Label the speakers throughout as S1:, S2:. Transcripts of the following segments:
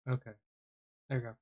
S1: Okay, there you go.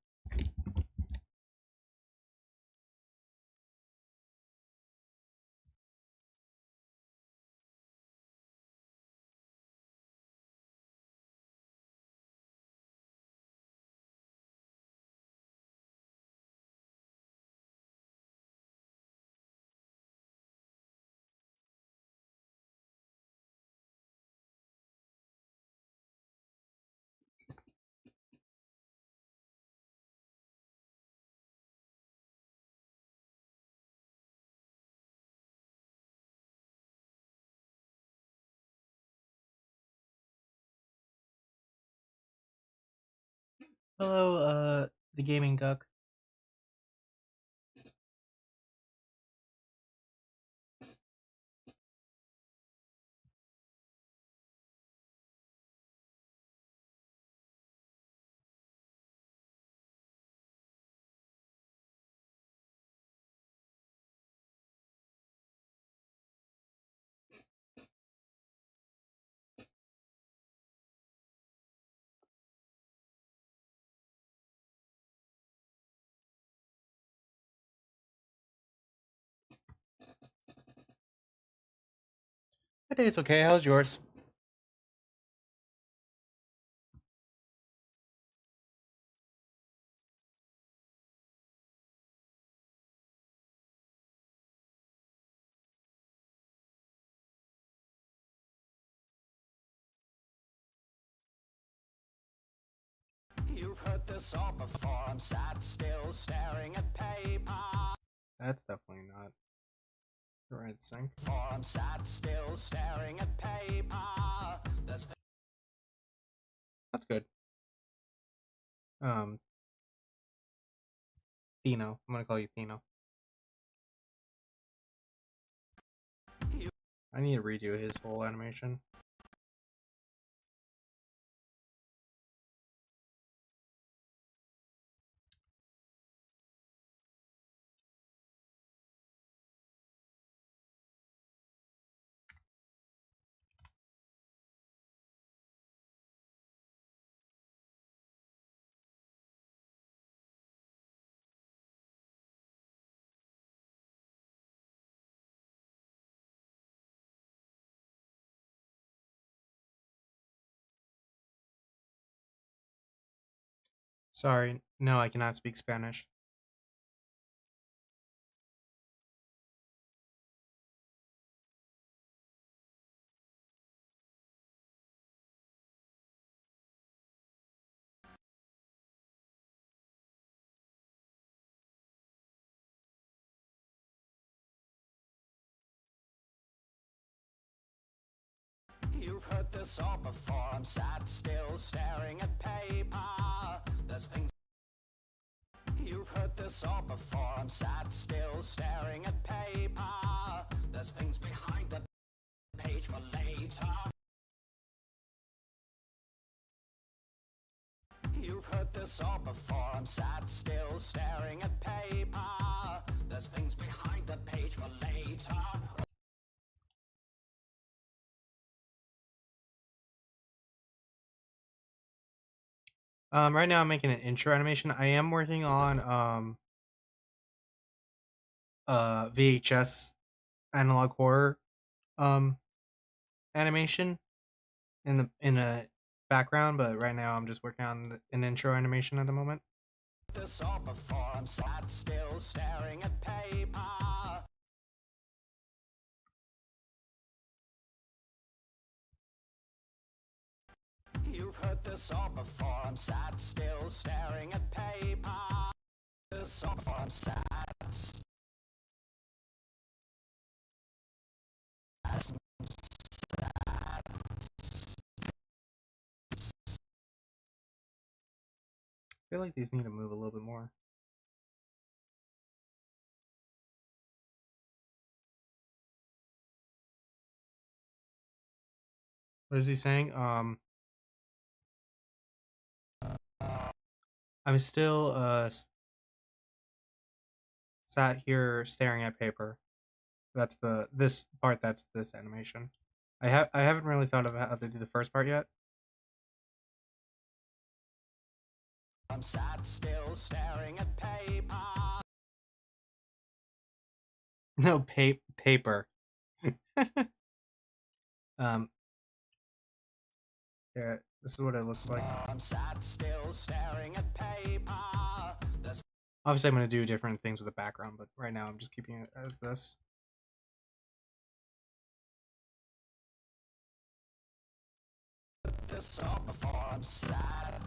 S1: Hello, the gaming duck. My day's okay. How's yours?
S2: You've heard this all before. I'm sat still staring at paper.
S1: That's definitely not the right thing.
S2: I'm sat still staring at paper. There's
S1: That's good. Thino. I'm gonna call you Thino. I need to redo his whole animation. Sorry, no, I cannot speak Spanish.
S2: You've heard this all before. I'm sat still staring at paper. There's things. You've heard this all before. I'm sat still staring at paper. There's things behind the page for later. You've heard this all before. I'm sat still staring at paper. There's things behind the page for later.
S1: Right now I'm making an intro animation. I am working on VHS analog horror animation in a background, but right now I'm just working on an intro animation at the moment.
S2: This all before. I'm sat still staring at paper. You've heard this all before. I'm sat still staring at paper. This all before. I'm sat.
S1: I feel like these need to move a little bit more. What is he saying? I'm still sat here staring at paper. That's this part. That's this animation. I haven't really thought of how to do the first part yet.
S2: I'm sat still staring at paper.
S1: No, paper. um, yeah, this is what it looks like.
S2: I'm sat still staring at paper. There's
S1: Obviously, I'm going to do different things with the background, but right now I'm just keeping it as this.
S2: this up before I'm sat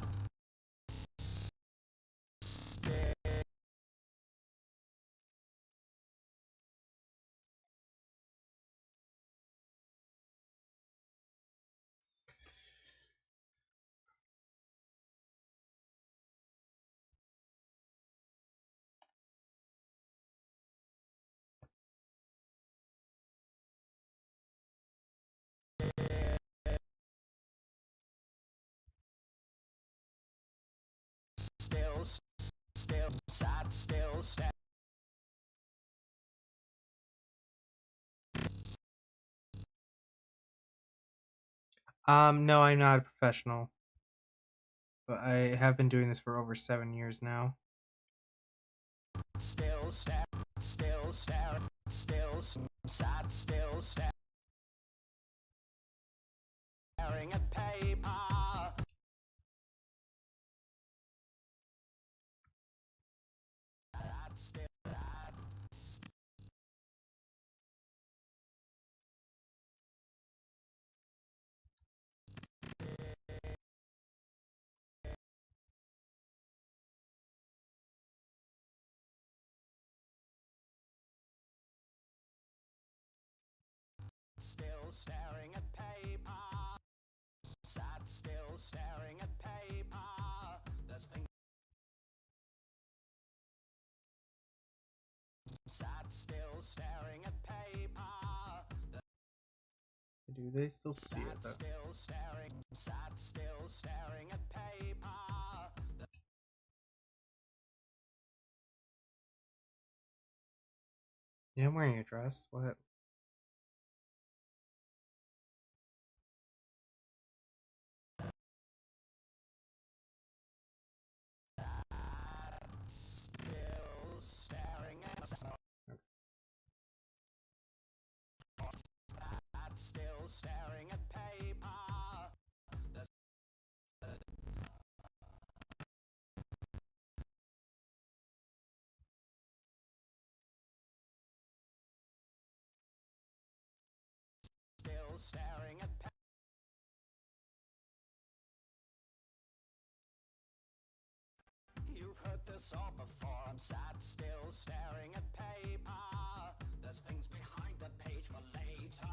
S2: still. Still, sat still staring.
S1: No, I'm not a professional, but I have been doing this for over 7 years now.
S2: Still staring, still staring, still sat still staring at paper. Sat still, still staring at paper. Sat still staring at paper. There's things. Sat still staring at paper.
S1: Do they still see it though?
S2: Still staring. Sat still staring at paper.
S1: Yeah, I'm wearing a dress. What?
S2: Still staring at. Sat still staring at paper. Still staring at paper. You've heard this all before. I'm sat still staring at paper. There's things behind the page for later.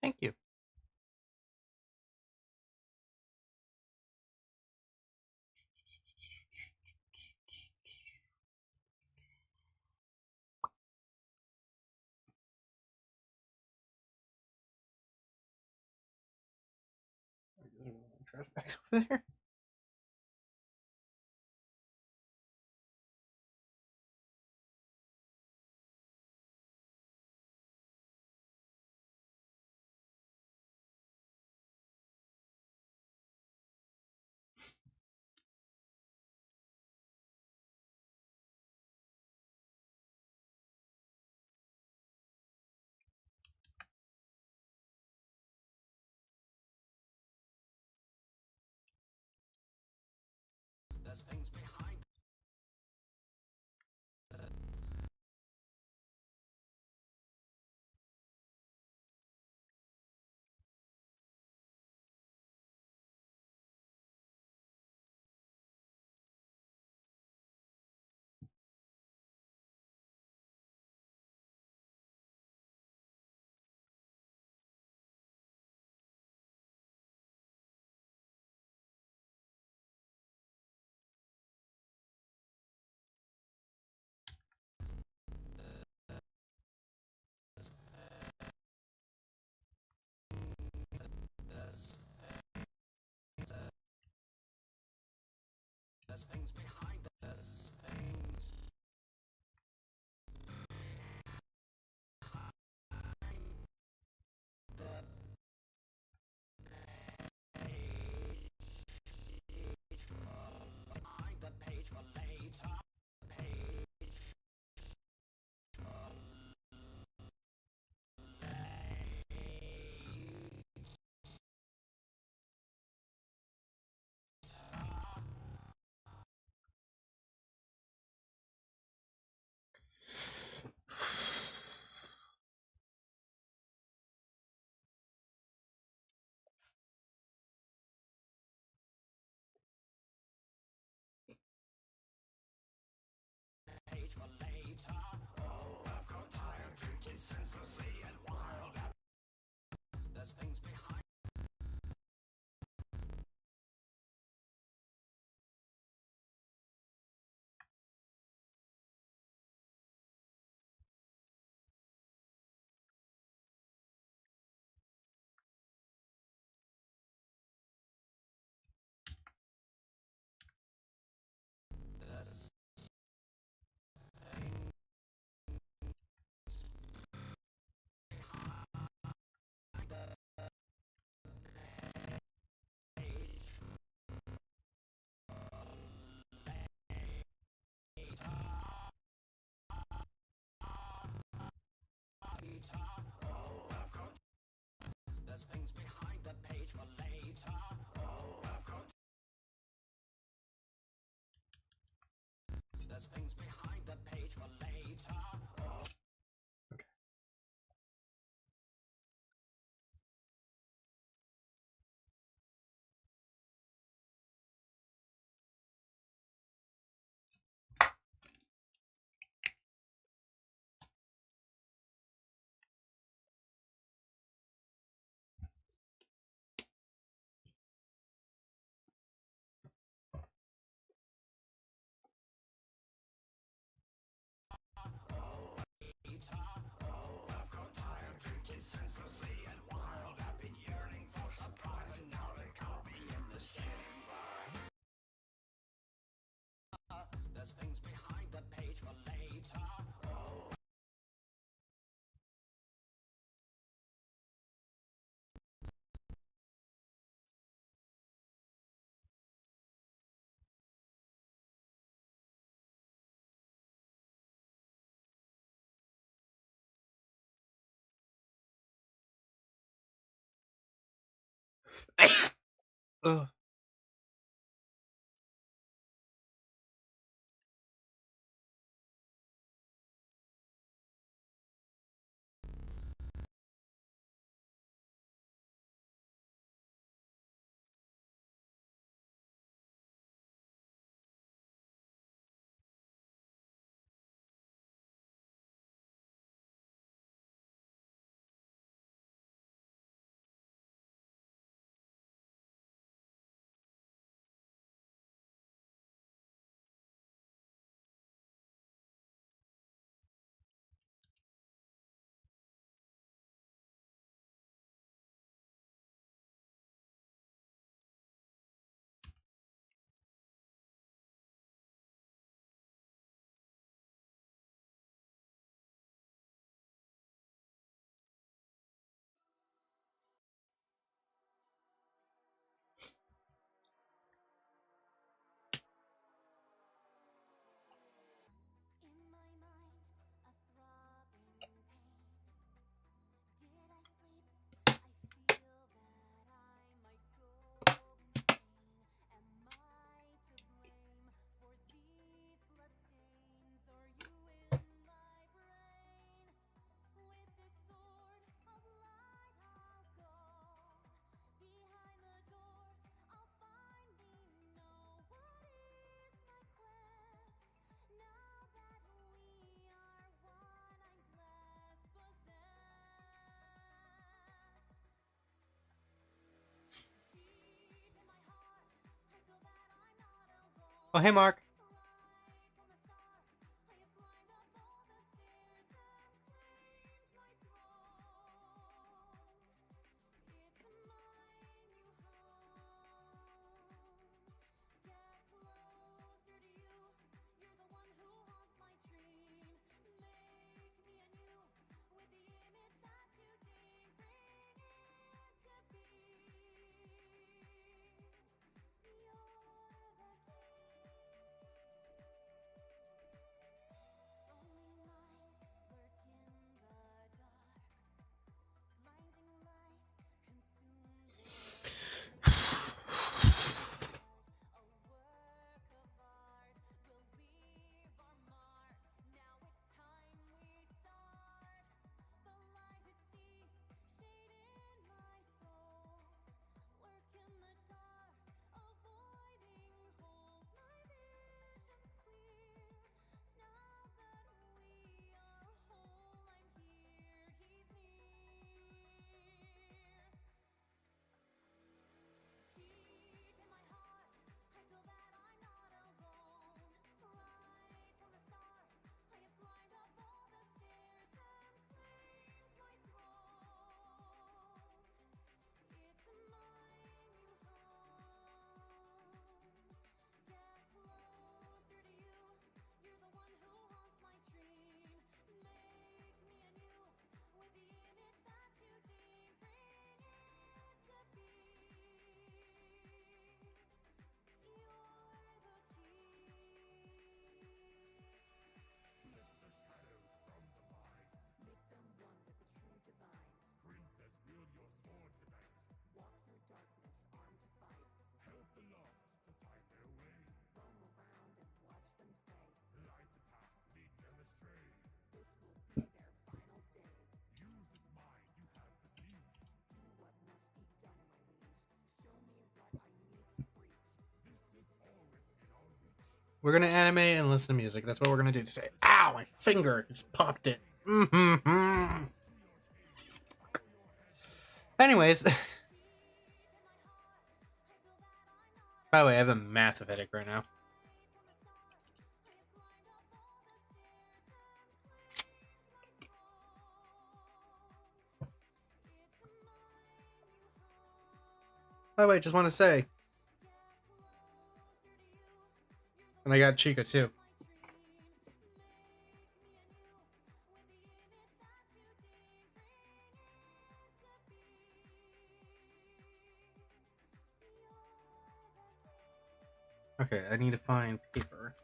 S1: Thank you. Trash bags over there.
S2: There's things behind. There's things behind. There's things. Behind the page for later. Page for later. Oh, I've got tired drinking senselessly and wild. There's things behind. There's oh, I've got. There's things behind the page for later. Oh, I've got. There's things behind the page for later. Oh.
S1: Okay.
S2: Oh, I've got tired drinking senselessly and wild. I've been yearning for surprise, and now they caught me in this chamber. There's things behind the page for later. Oh.
S1: Ugh. Oh, hey, Mark. We're gonna animate and listen to music. That's what we're gonna do today. Ow, my finger just popped it. Mm-hmm. Anyways, by the way, I have a massive headache right now. By the way, just want to say, and I got Chica too. Okay, I need to find paper.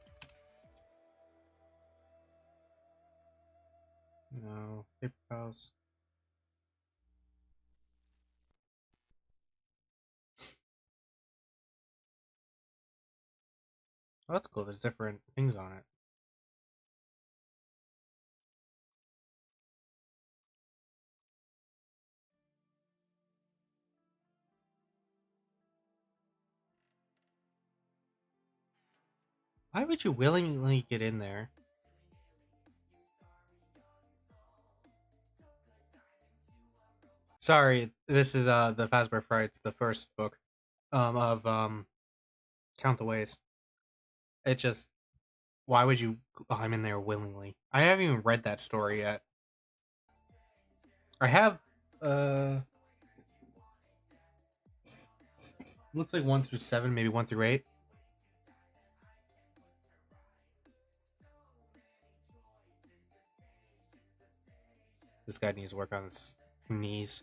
S1: No, paper files. Oh, that's cool. There's different things on it. Why would you willingly get in there? Sorry, this is the Fazbear Frights, the first book of Count the Ways. It just, why would you climb in there willingly? I haven't even read that story yet. I have looks like 1 through 7, maybe 1 through 8. This guy needs to work on his knees.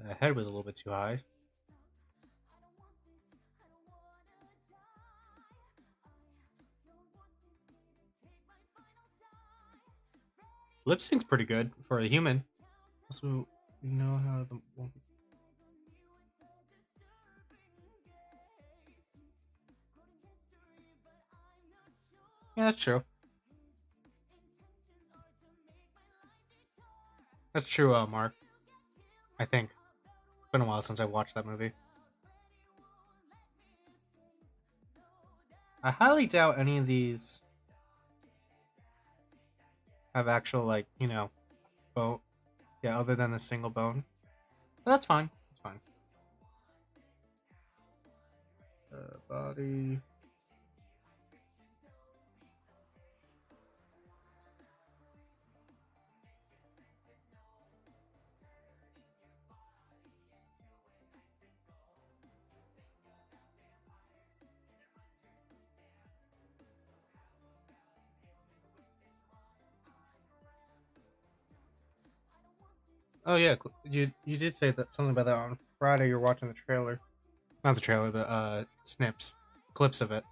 S1: The head was a little bit too high. Lip sync's pretty good for a human. Also, you know how the. Yeah, that's true. That's true, Mark. I think. It's been a while since I watched that movie. I highly doubt any of these have actual, like, you know, bone. Yeah, other than the single bone. But that's fine. That's fine. Body. Oh yeah, you did say that something about that on Friday. You're watching the trailer, not the trailer, the snips, clips of it.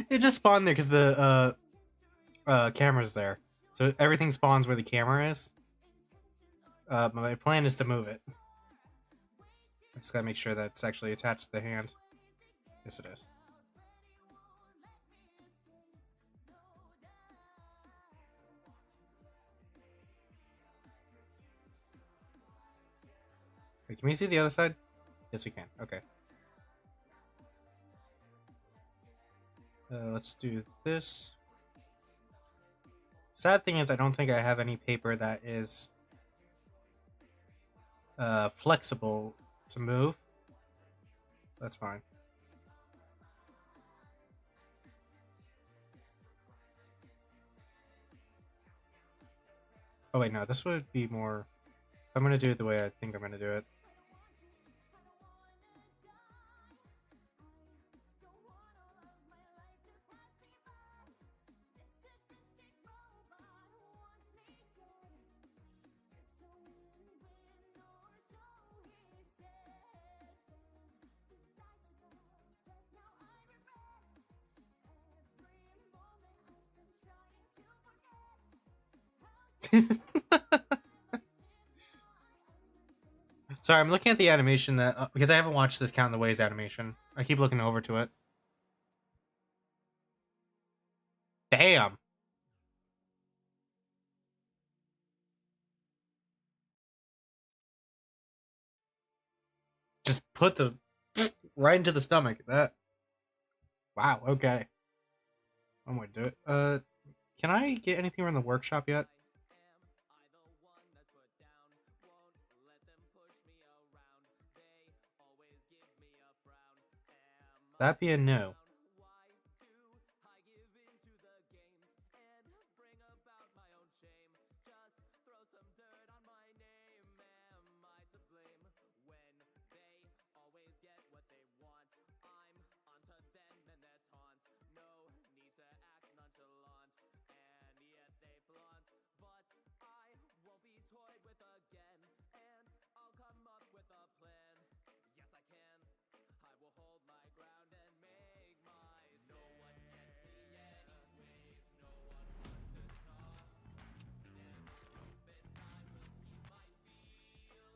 S1: It just spawned there because the camera's there, so everything spawns where the camera is. My plan is to move it. I just gotta make sure that's actually attached to the hand. Yes, it is. Wait, can we see the other side? Yes, we can. Okay. Let's do this. Sad thing is, I don't think I have any paper that is flexible to move. That's fine. Oh wait, no, this would be more. I'm gonna do it the way I think I'm gonna do it. Sorry, I'm looking at the animation that because I haven't watched this Count the Ways animation. I keep looking over to it. Damn. Just put the right into the stomach. That. Wow. Okay. I'm gonna do it. Can I get anything from the workshop yet? That be a no.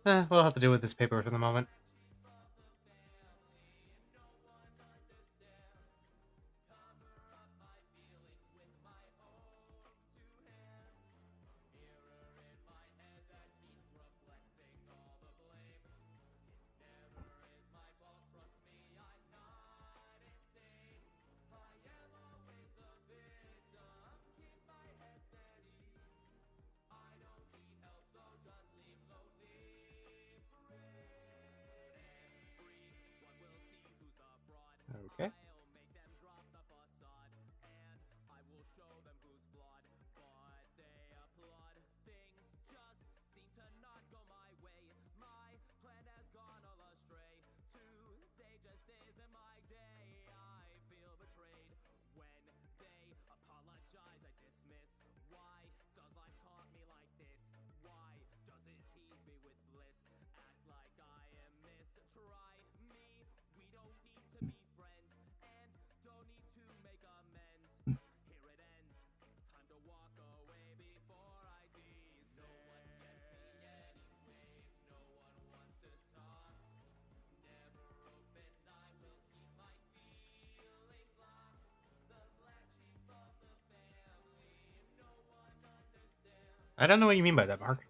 S1: We'll have to deal with this paper for the moment. Okay. I don't know what you mean by that, Mark.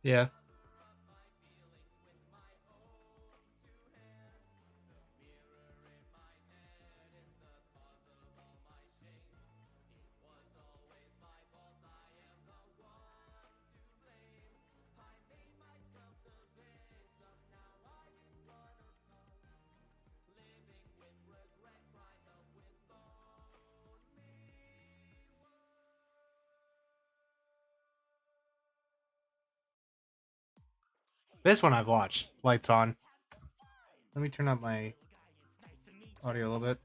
S1: Yeah. This one I've watched. Lights on. Let me turn up my audio a little bit.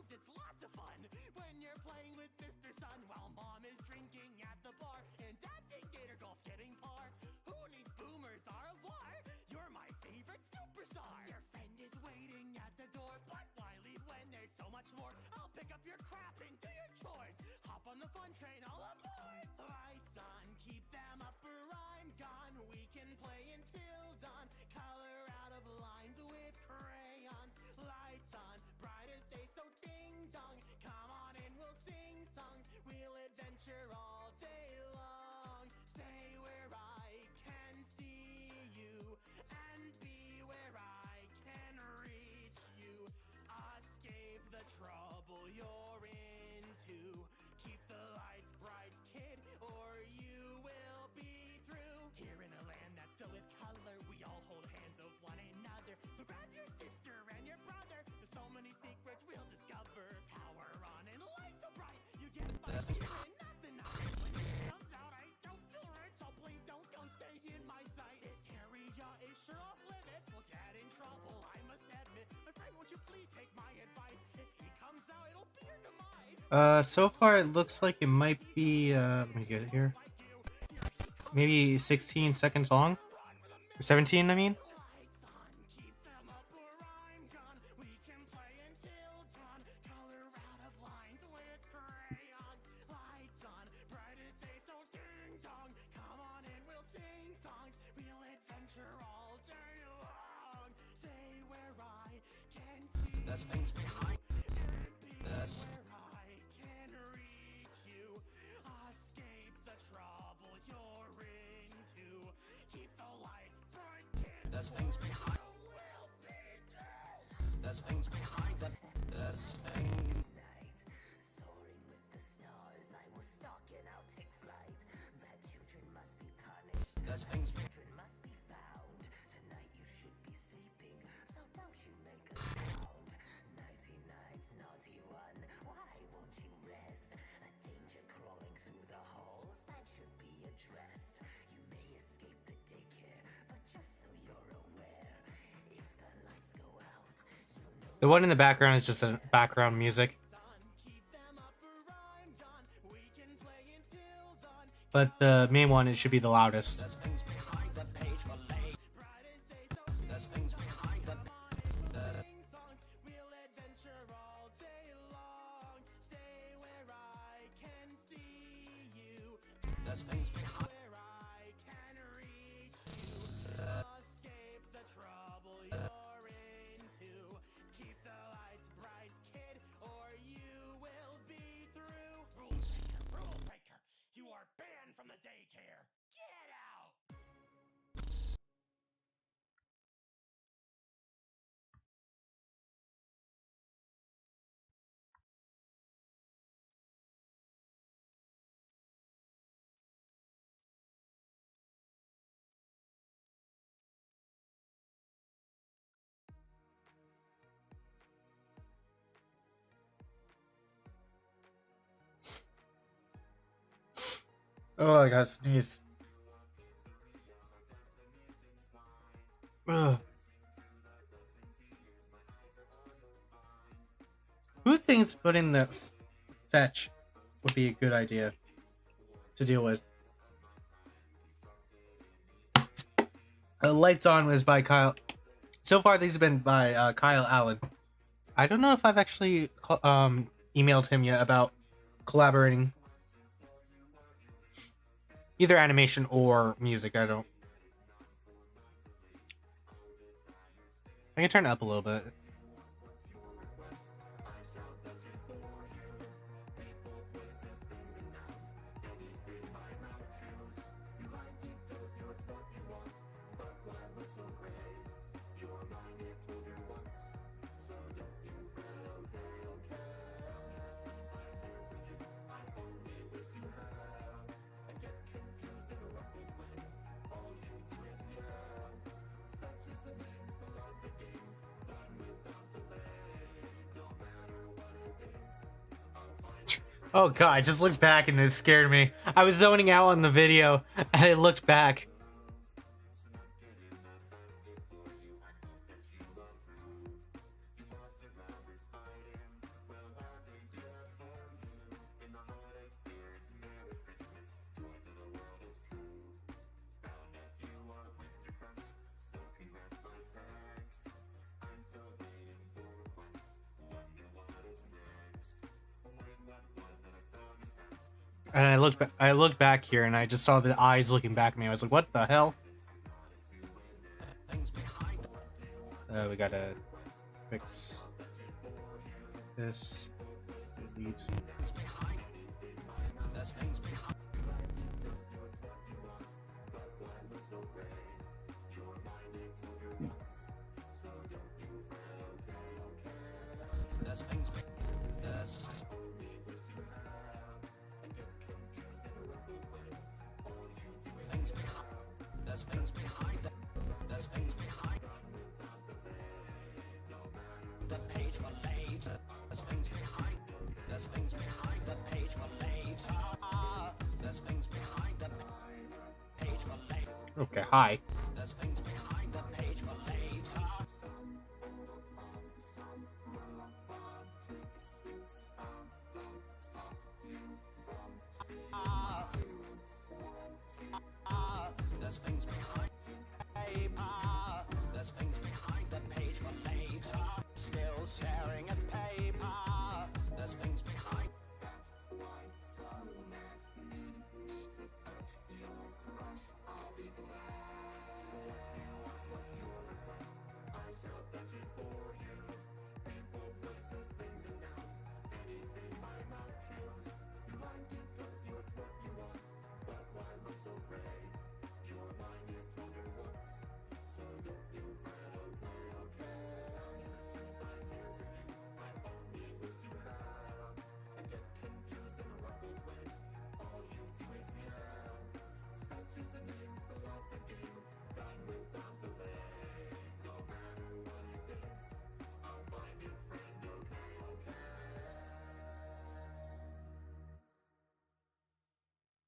S2: It's lots of fun when you're playing with Mr. Sun while mom is drinking at the bar and dad's in Gator Golf getting par. Who needs boomers are a war? You're my favorite superstar. Your friend is waiting at the door, but why leave when there's so much more? I'll pick up your crap and do your chores. Hop on the fun train, all aboard. Lights on, keep them up or I'm gone. We can play until dawn. Color out of lines with crayons. Lights on, bright as day, so ding dong. Come on and we'll sing songs. We'll adventure all day long. Stay where I can see you and be where I can reach you. Escape the trouble you're into. Keep the lights bright, kid, or you will be through. Here in a land that's filled with color, we all hold hands of one another. So grab your sister and your brother. There's so many secrets we'll discover. Power on and lights so bright. You get my feeling, not the night. When it comes out, I don't feel right, so please don't come stay in my sight. This area is sure off limits. We'll get in trouble, I must admit. My friend, won't you please take my advice? If he comes out, it'll be your demise.
S1: So far it looks like it might be let me get it here. Maybe 16 seconds long. 17, I mean.
S2: There's things behind this. Escape the trouble you're into. Keep the lights bright, kid. There's things behind. There's things behind the. This thing. Night, soaring with the stars, I will stalk and I'll take flight. Bad children must be punished. There's things children must be found. Tonight you should be sleeping, so don't you make a sound. Nighty night, naughty one, why won't you rest? A danger crawling through the halls that should be addressed. You may escape the daycare, but just so you're aware, if the lights go out, you'll know.
S1: The one in the background is just a background music. But the main one, it should be the loudest.
S2: There's things behind the page for late. There's things behind the songs. We'll adventure all day long. Stay where I can see you. There's things behind where I can reach you. Escape the trouble you're into. Keep the lights bright, kid, or you will be through. Rule breaker. You are banned from the daycare. Get out.
S1: Oh, I gotta sneeze. Ugh. Who thinks putting the fetch would be a good idea to deal with? Lights On was by Kyle. So far, these have been by Kyle Allen. I don't know if I've actually emailed him yet about collaborating. Either animation or music, I can turn it up a little bit. Oh god, I just looked back and it scared me. I was zoning out on the video and I looked back. And I looked back here and I just saw the eyes looking back at me. I was like, what the hell? We gotta fix this. Delete. Okay, hi.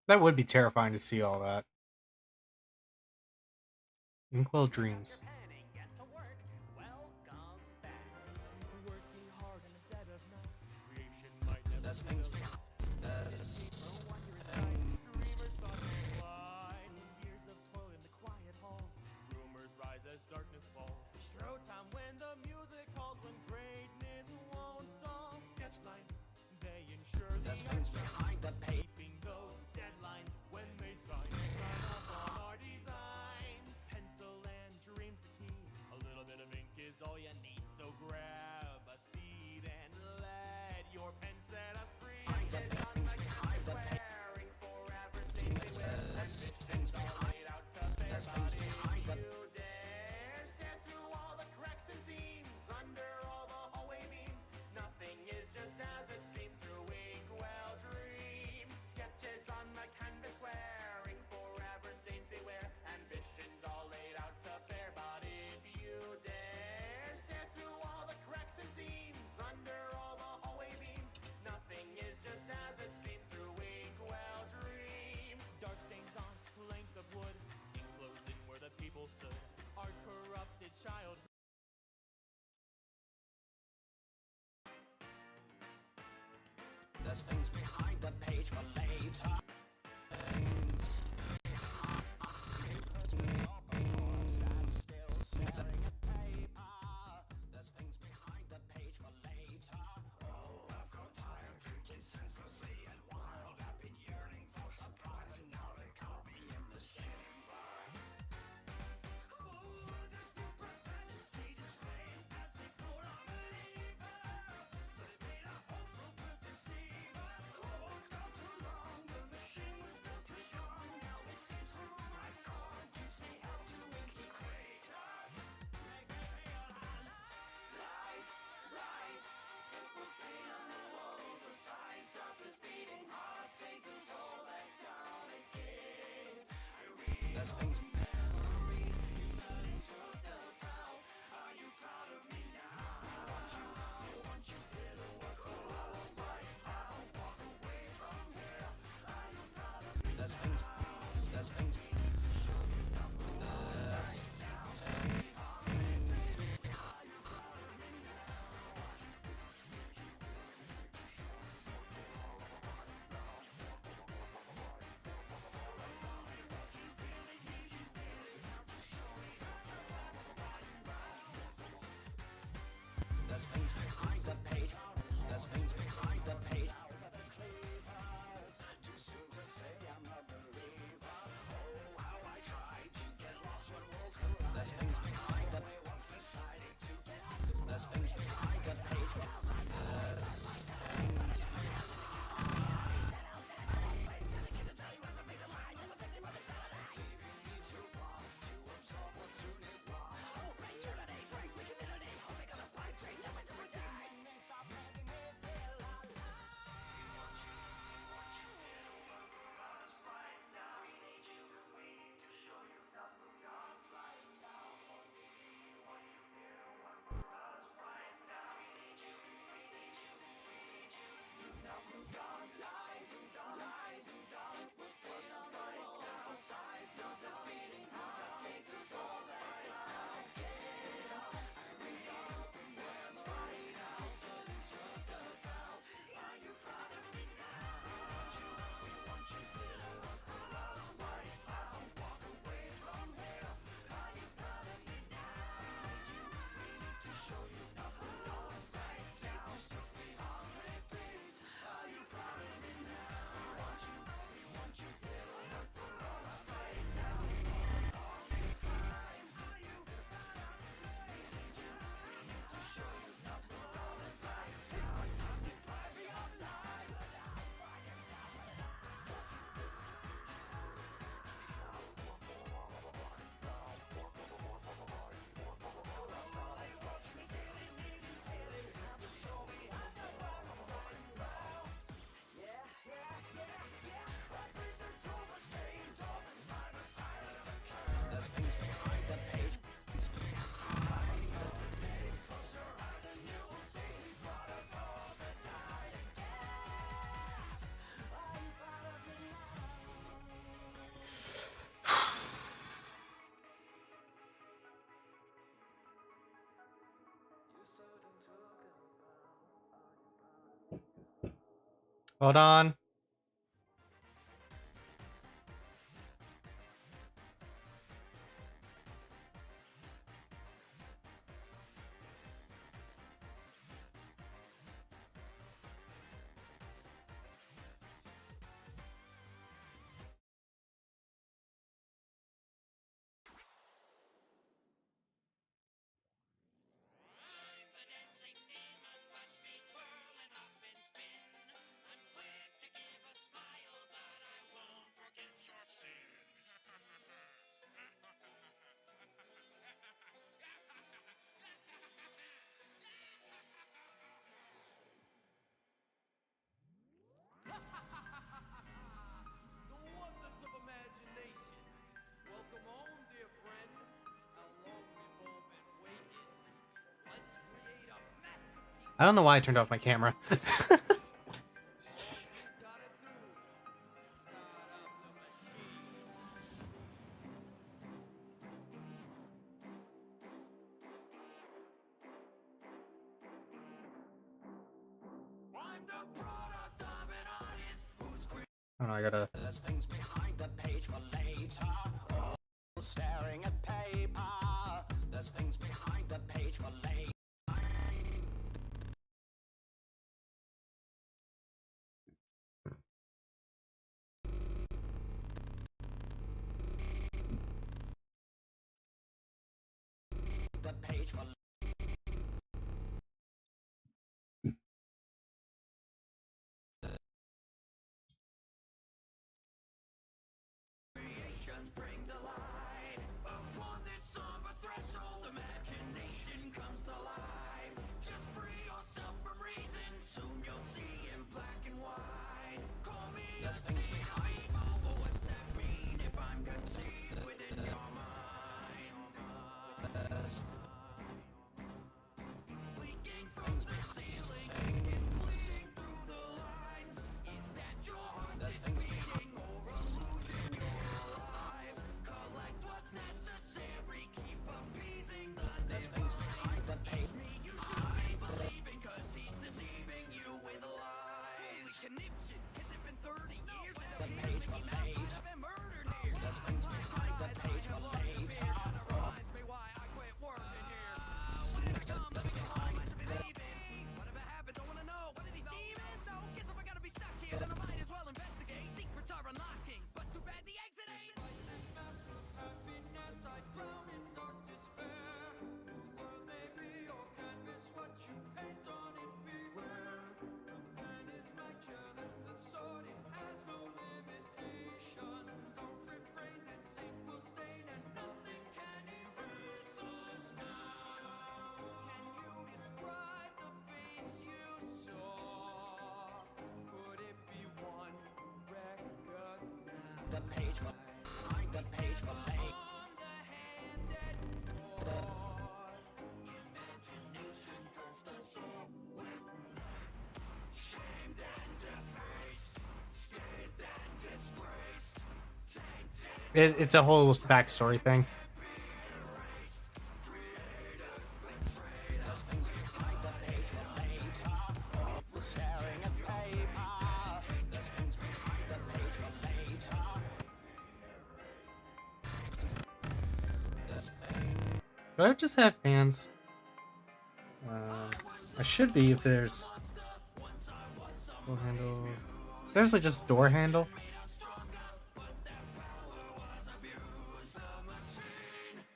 S1: That would be terrifying to see all that. Inkwell Dreams.
S2: All you need, so grab a seat and let your pen set us free. Swearing forever, stay beware. Ambitions all laid out to bear, but if you dare stand through all the cracks and seams, under all the hallway beams, nothing is just as it seems through Inkwell Dreams. Sketches on the canvas swearing forever, stains beware. Ambitions all laid out to bear, but if you dare stand through all the cracks and seams, under all the hallway beams, nothing is just as it seems through Inkwell Dreams. Dark stains on planks of wood, enclosing where the people stood, our corrupted childhood. There's things behind the page for later.
S1: Hold on.
S2: The wonders of imagination. Welcome home, dear friend. How long we've all been waiting. Let's create a masterpiece.
S1: I don't know why I turned off my camera.
S2: Gotta do. Start up the machine. I'm the product of an artist who's
S1: Oh no, I gotta.
S2: there's things behind the page for later. Oh, staring at paper. There's things behind the page for later. The page for creations bring the light. Upon this somber threshold, imagination comes to life. Just free yourself from reason. Soon you'll see in black and white. Call me there's things behind. But what's that mean if I'm conceived within your mind? Leaking from the ceiling, it's bleeding through the lines. Is that your heart that's beating or illusion you're alive? Collect what's necessary, keep appeasing the things behind the page. Me you should be believing, cause he's deceiving you with lies. Holy conniption, has it been 30 years? The page for page. I've been murdered here. There's things behind the page for page. Reminds me why I quit working here. When did I come to behind? I should be leaving. Whatever happened, don't wanna know. What did he steaming? So, guess if I gotta be stuck here, then I might as well investigate. Secrets are unlocking, but too bad the exit ain't. Despite this mask of happiness, I drown in dark despair. The world may be your canvas, what you paint on it, beware. The pen is magic, and the sword, it has no limitation. Don't refrain, this ink will stain, and nothing can erase us now. Can you describe the face you saw? Could it be one recognized? The page for behind the page for page. On the hand that draws. Imagination curves the soul with life. Shamed and defaced. Scathed and disgraced. Tainted.
S1: It's a whole backstory thing.
S2: There's things behind the page for later. People staring at paper. There's things behind the page for later.
S1: Do I just have hands? I should be if there's door handle. Seriously, just door handle.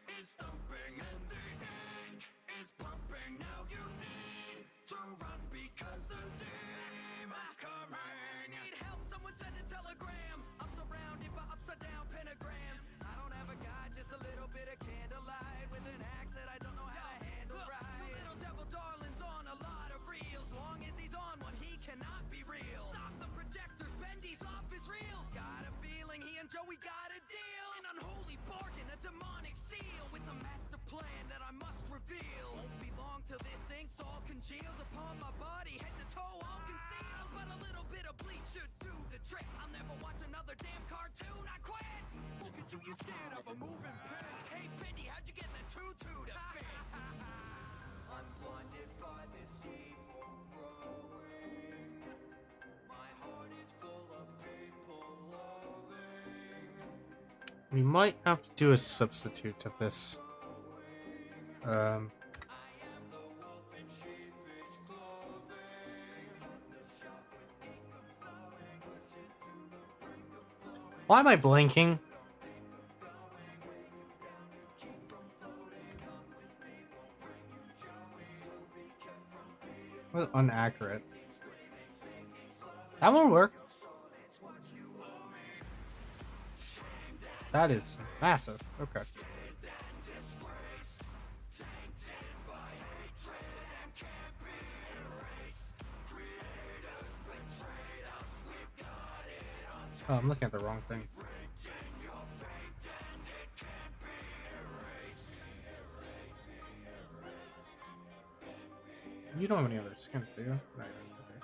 S2: It's thumping and the ink is pumping. Now you need to run because the demon's coming. Need help? Someone send a telegram. I'm surrounded by upside down pentagrams. I don't have a guide, just a little bit of candlelight with an axe that I don't know how to handle right. The little devil darling's on a lot of reels. Long as he's on one, he cannot be real. Stop the projectors, Bendy's off his reel. Got a feeling he and Joey got a deal. An unholy bargain, a demonic seal with a master plan that I must reveal. Won't be long till this ink's all congealed upon my body, head to toe all concealed. But a little bit of bleach should do the trick. I'll never watch another damn cartoon, I quit. Look at you, you're scared of a moving pen. Hey Bendy, how'd you get the tutu to fit? I'm blinded by this evil growing. My heart
S1: We might have to do a substitute of this. Why am I blinking? What inaccurate. That won't work. That is massive. Okay. Oh, I'm looking at the wrong thing. You don't have any other skins, do you? No, you don't. Okay.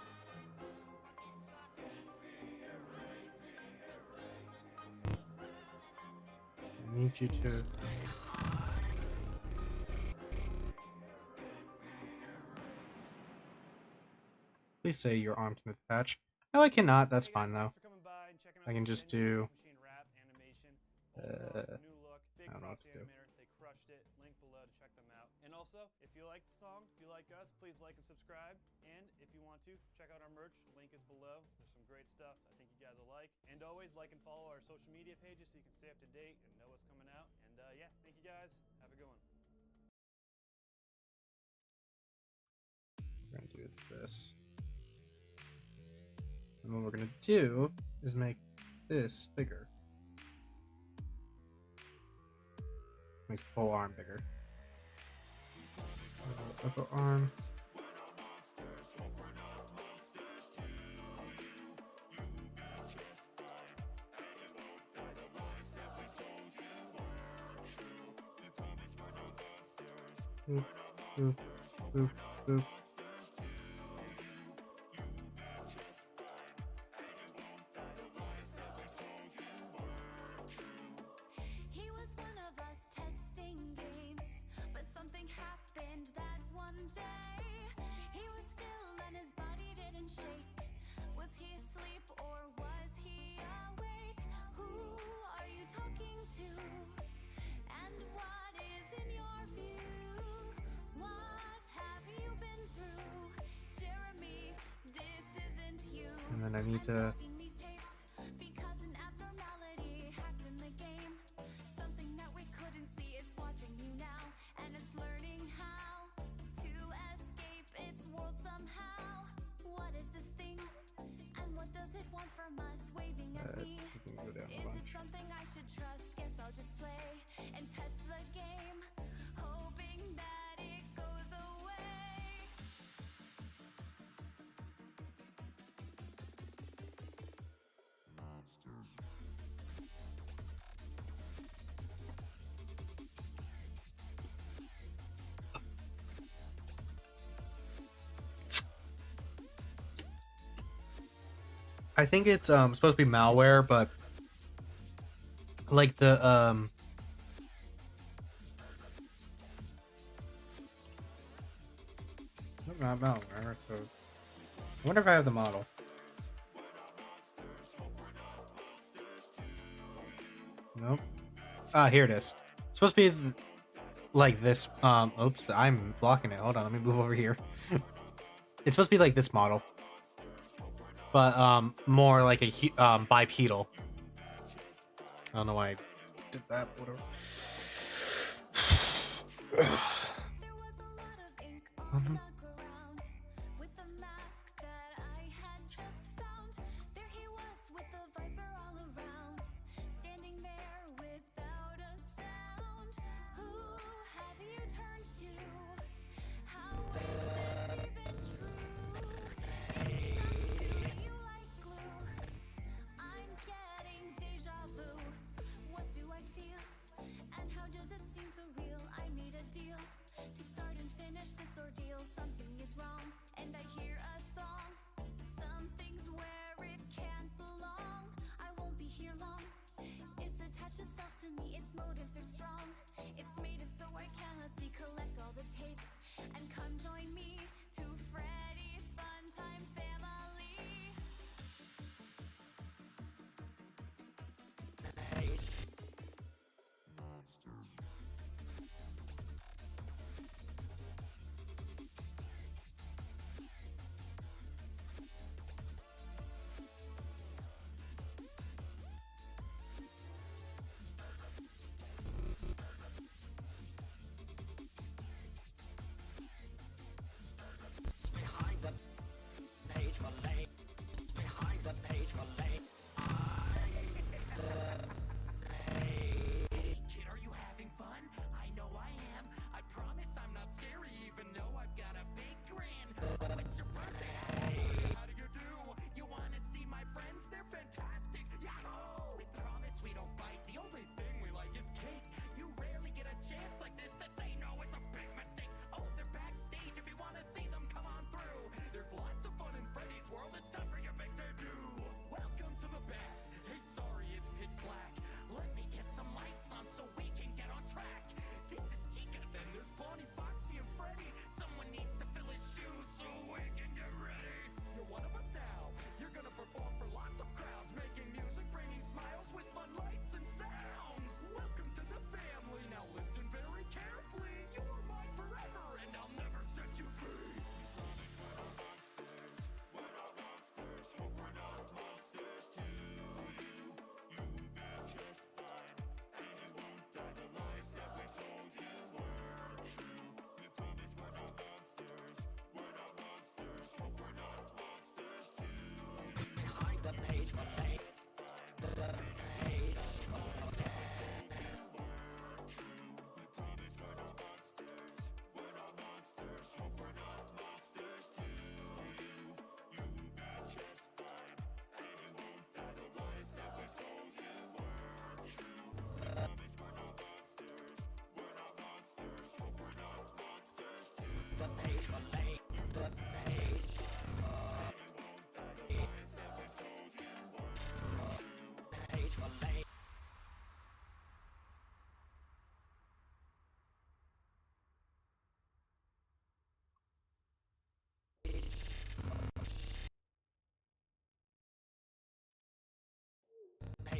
S1: I need you to... Please say your arm can attach. No, I cannot. That's fine, though. I can just do... I don't know what to do.
S2: They crushed it. Link below to check them out. And also, if you like the song, if you like us, please like and subscribe. And if you want to, check out our merch. Link is below. There's some great stuff I think you guys will like. And always like and follow our social media pages so you can stay up to date and know what's coming out. And yeah, thank you guys. Have a good one.
S1: What we're going to do is this. And what we're going to do is make this bigger. Makes the whole arm bigger. Upper arm. Boop, boop, boop, boop.
S3: He was one of us testing games, but something happened that one day. He was still and his body didn't shake. Was he asleep or was he awake? Who are you talking to? And what is in your view? What have you been through? Jeremy, this isn't you.
S1: And then I need to...
S3: These tapes because an abnormality hacked in the game. Something that we couldn't see, it's watching you now, and it's learning how to escape its world somehow. What is this thing? And what does it want from us? Waving at me.
S1: You can go down a
S3: Is it
S1: bunch.
S3: something I should trust? Guess I'll just play and test the game, hoping that it goes away.
S1: I think it's supposed to be malware, but like the not malware. So I wonder if I have the model. Nope. Ah, here it is. It's supposed to be like this. Oops, I'm blocking it. Hold on, let me move over here. It's supposed to be like this model, but more like a bipedal. I don't know why I did that. Whatever.
S3: There was a lot of ink on the ground with the mask that I had just found. There he was with the visor all around, standing there without a sound. Who have you turned to? How is this even true? It's stuck to you like glue. I'm getting deja vu. What do I feel? And how does it seem so real? I made a deal to start and finish this ordeal.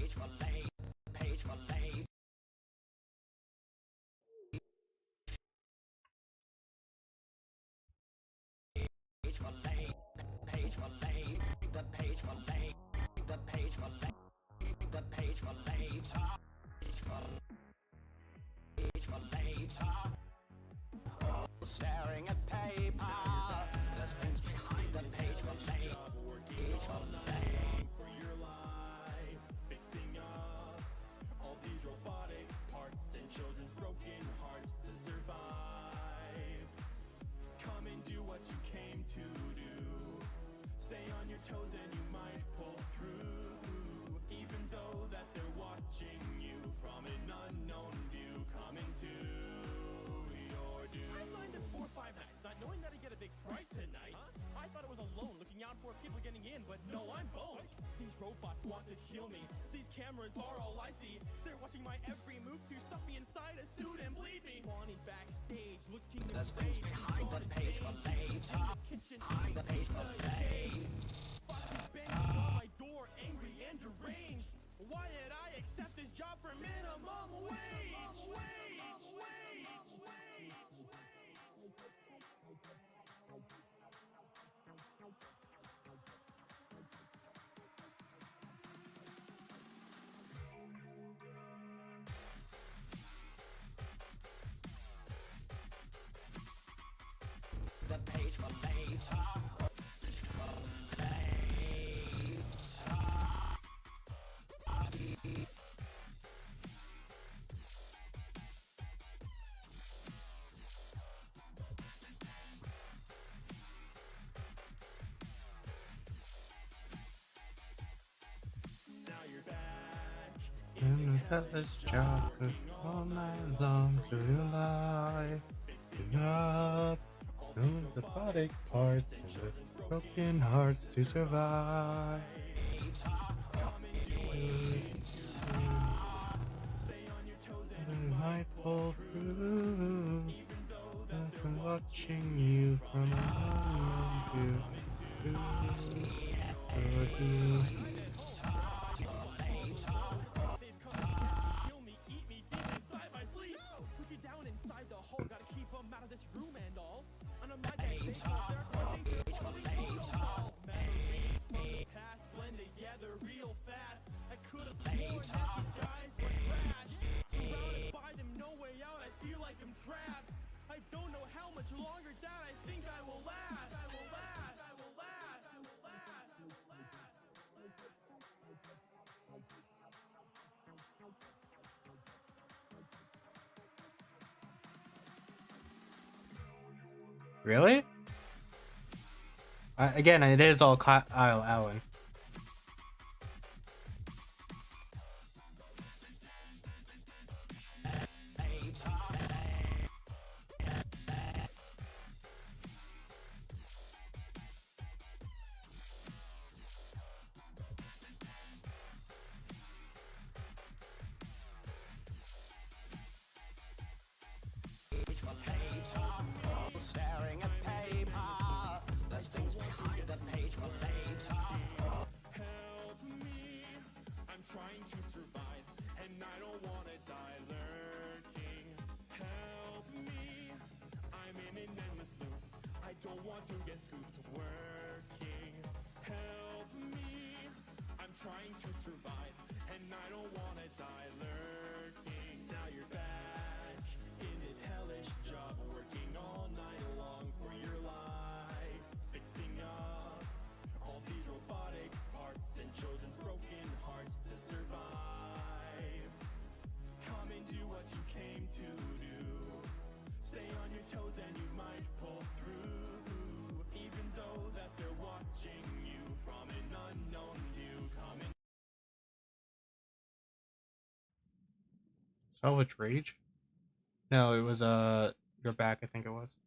S2: page for late, page for late. Page for late, page for late, the page for late, the page for late, the page for later, page for later. Staring at paper, there's things behind the page for late, page for late.
S4: For your life, fixing up all these robotic parts and children's broken hearts to survive. Come and do what you came to do. Stay on your toes and you might pull through. Even though that they're watching you from an unknown view, coming to your doom. I signed up 4 or 5 nights, not knowing that I'd get a big fright tonight. I thought it was alone, looking out for people getting in, but no, I'm boned. These robots want to kill me. These cameras are all I see. They're watching my every move to stuff me inside a suit and bleed me. Bonnie's backstage, looking
S2: There's things behind the page for later, behind the page for late.
S4: banging on my door, angry and deranged. Why did I accept this job for minimum wage?
S2: The page for later, page for later.
S4: Now you're back.
S1: And set this job all night long to life. Up, filling the body parts and the broken hearts to survive. And might pull through. I've been watching you from a view.
S4: Kill me, eat me, deep inside my sleep. Look it down inside the hole, gotta keep them out of this room and all. And I'm like that face out there, memories from the past blend together real fast. I could've sworn that these guys were trash. Surrounded by them, no way out, I feel like I'm trapped. I don't know how much longer that I think I will last. I will last. I will last. I will last. I will last.
S1: Really? Again, it is all Kyle Allen.
S2: Staring at paper, there's things behind the page for later.
S4: Help me, I'm trying to survive, and I don't wanna die lurking. Help me, I'm in an endless loop, I don't want to get scooped working. Help me, I'm trying to survive, and I don't wanna die lurking. Now you're back in this hellish job, working all night long for your life, fixing up all these robotic parts and children's broken hearts to survive. Come and do what you came to do. Stay on your toes and you might pull through. Even though that they're watching you from an unknown view. Come and
S1: Salvage Rage? No, it was You're Back, I think it was.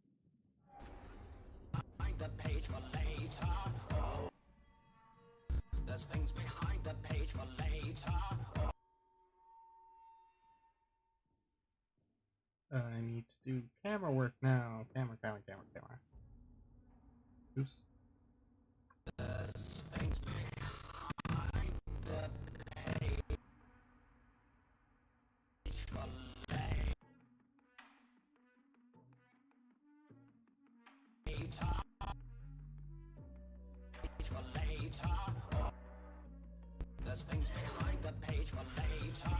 S2: Behind the page for later. There's things behind the page for later.
S1: I need to do camera work now. Camera. Oops.
S2: There's things behind the page. Page for later. There's things behind the page for later.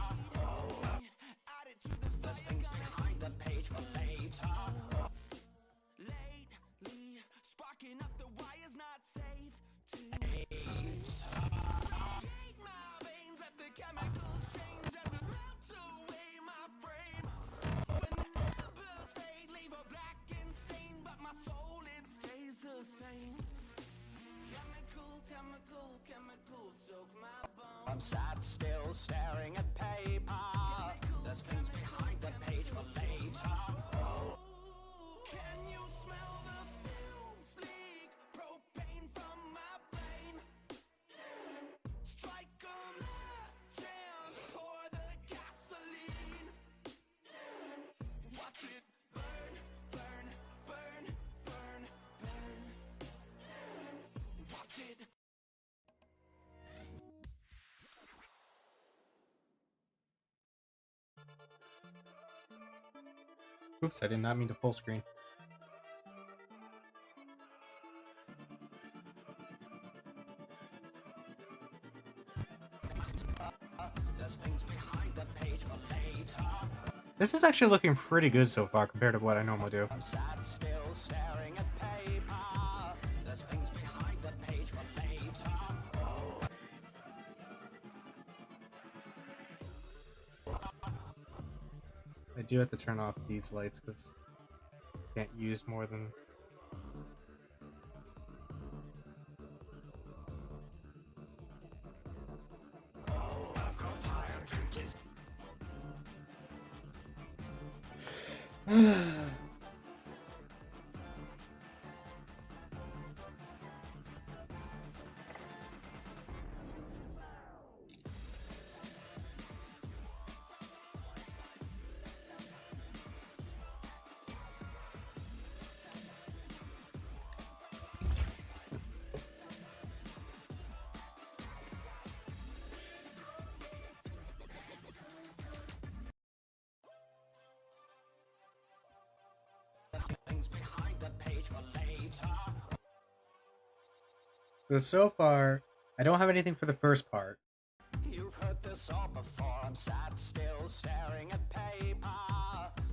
S2: There's things behind the page for later.
S4: Lately, sparking up the wire's not safe to shake my veins, let the chemicals change as it melts away my frame. When the embers fade, leave a blackened stain, but my soul, it stays the same. Chemical, soak my bones.
S2: I'm sat still staring at paper. There's things behind the page for later.
S4: Can you smell the fumes leak? Propane from my brain. Strike a match and pour the gasoline. Watch it burn, burn, burn, burn, burn. Watch it.
S1: Oops, I did not mean to full screen.
S2: There's things behind the page for later.
S1: This is actually looking pretty good so far compared to what I normally do.
S2: I'm sat still staring at paper. There's things behind the page for later.
S1: I do have to turn off these lights because I can't use more than...
S2: Things behind the page for later.
S1: So far, I don't have anything for the first part.
S2: You've heard this all before. I'm sat still staring at paper.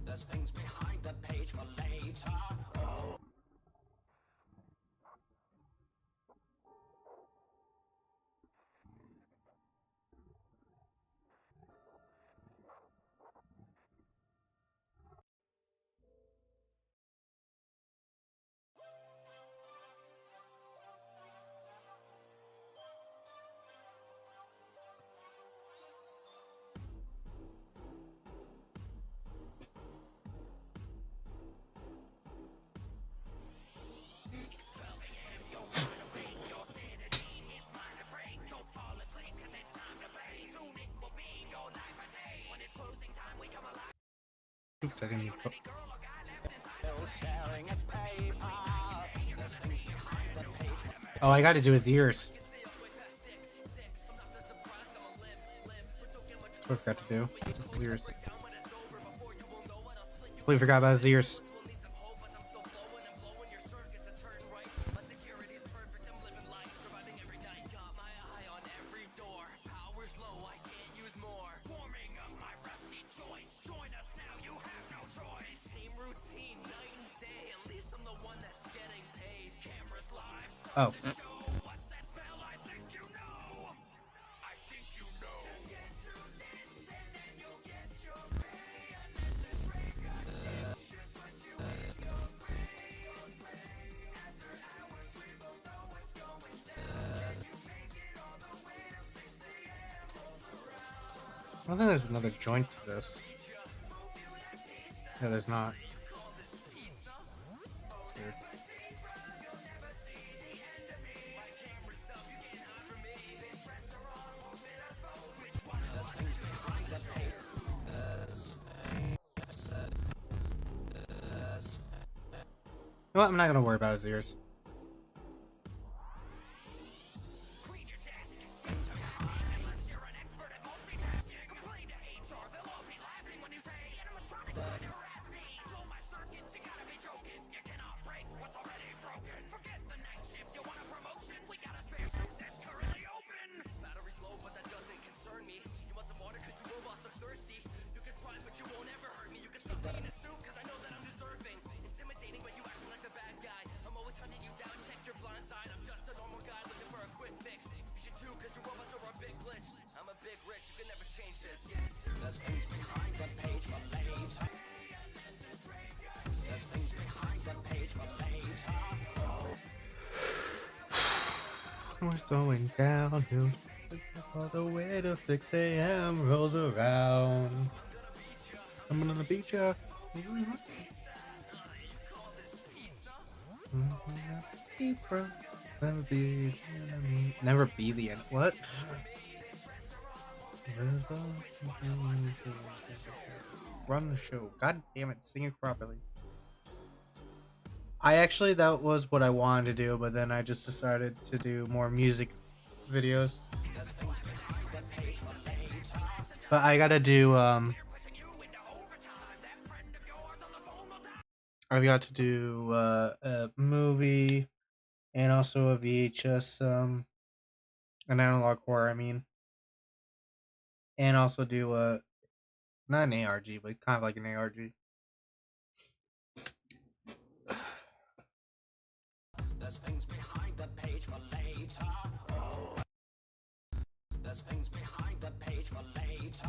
S2: There's things behind the page for later.
S1: Oops, I didn't mean to...
S2: Still staring at paper. There's things behind the page for
S1: Oh, I gotta do his ears. That's what I forgot to do. Just his ears. Completely forgot about his ears. Oh. I don't think there's another joint to this. Yeah, there's not. Weird. You know what? I'm not gonna worry about his ears.
S2: There's things behind the page for later. There's things behind the page for later.
S1: We're going downhill all the way till 6 a.m. rolls around. I'm gonna beat ya. Never be the enemy. Never be the enemy. What? Run the show. God damn it. Sing it properly. That was what I wanted to do, but then I just decided to do more music videos. But I gotta do, I've got to do a movie and also a VHS, an analog horror, I mean. And also do a, not an ARG, but kind of like an ARG.
S2: There's things behind the page for later. There's things behind the page for later.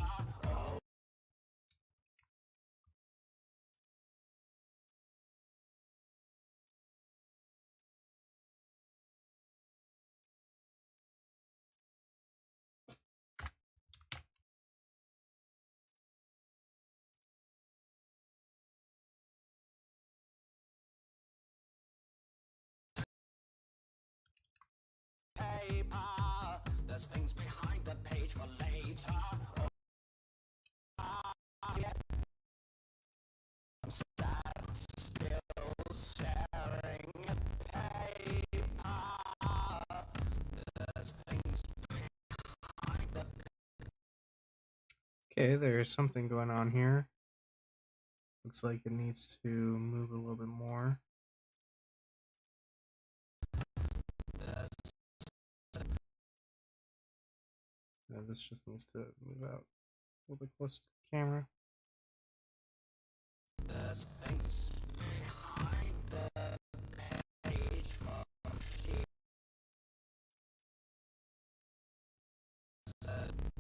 S2: Paper. There's things behind the page for later. I'm sad, still staring at paper. There's things behind the
S1: Okay, there's something going on here. Looks like it needs to move a little bit more. This just needs to move out a little bit closer to the camera.
S2: There's things behind the page for sheep.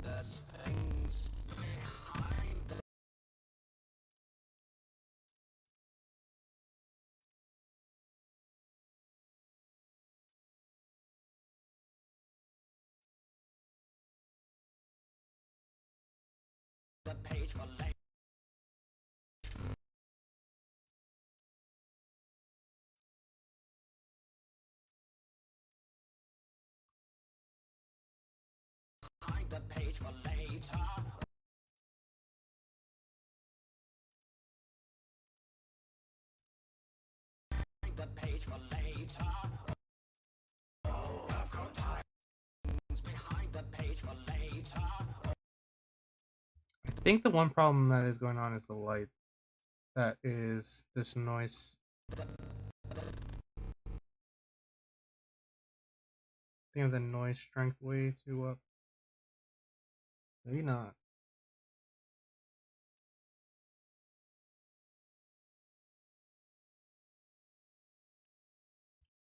S2: There's things behind the page for later. Behind the page for later. Behind the page for later. Oh, I've got time. Behind the page for later.
S1: I think the one problem that is going on is the light. That is this noise. I think the noise strength way too up. Maybe not.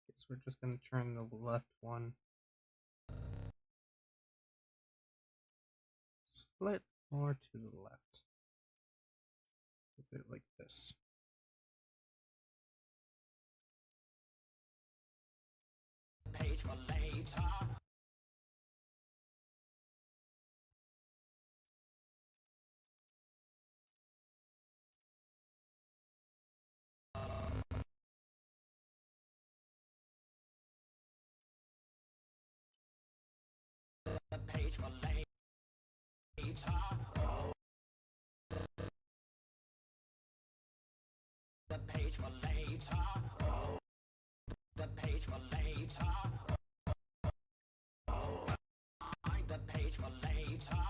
S1: Guess we're just gonna turn the left one slightly more to the left. A bit like this.
S2: Page for later. The page for later. The page for later. The page for later. Behind the page for later.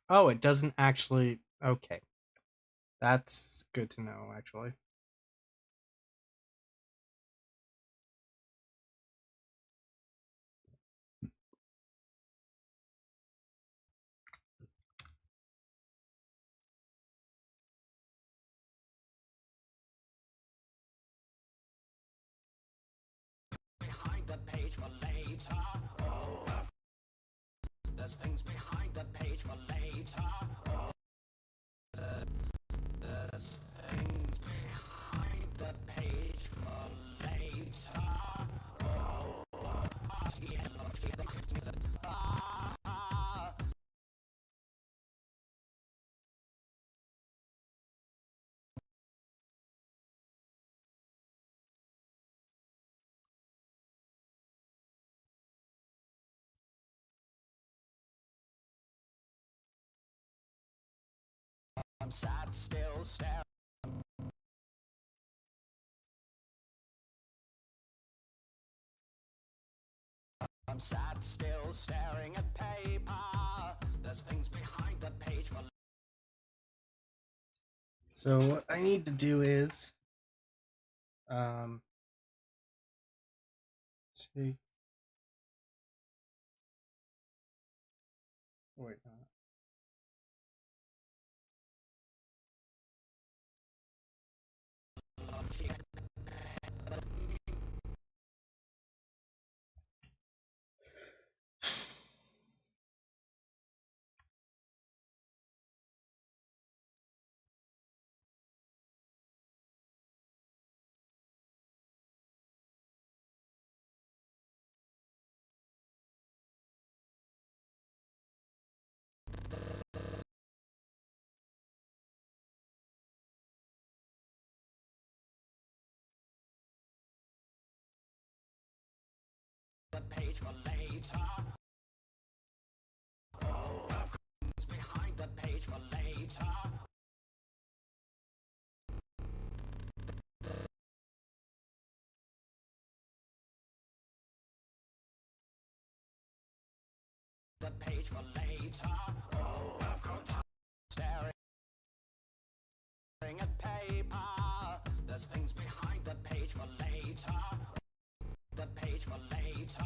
S1: Oh, it doesn't actually. Okay. That's good to know, actually.
S2: There's things behind the page for later. There's things behind the page for later. I'm sat still staring. I'm sat still staring at paper. There's things behind the page for.
S1: So what I need to do is take wait
S2: The page for later. Things behind the page for later. The page for later. Staring at paper. There's things behind the page for later. The page for later.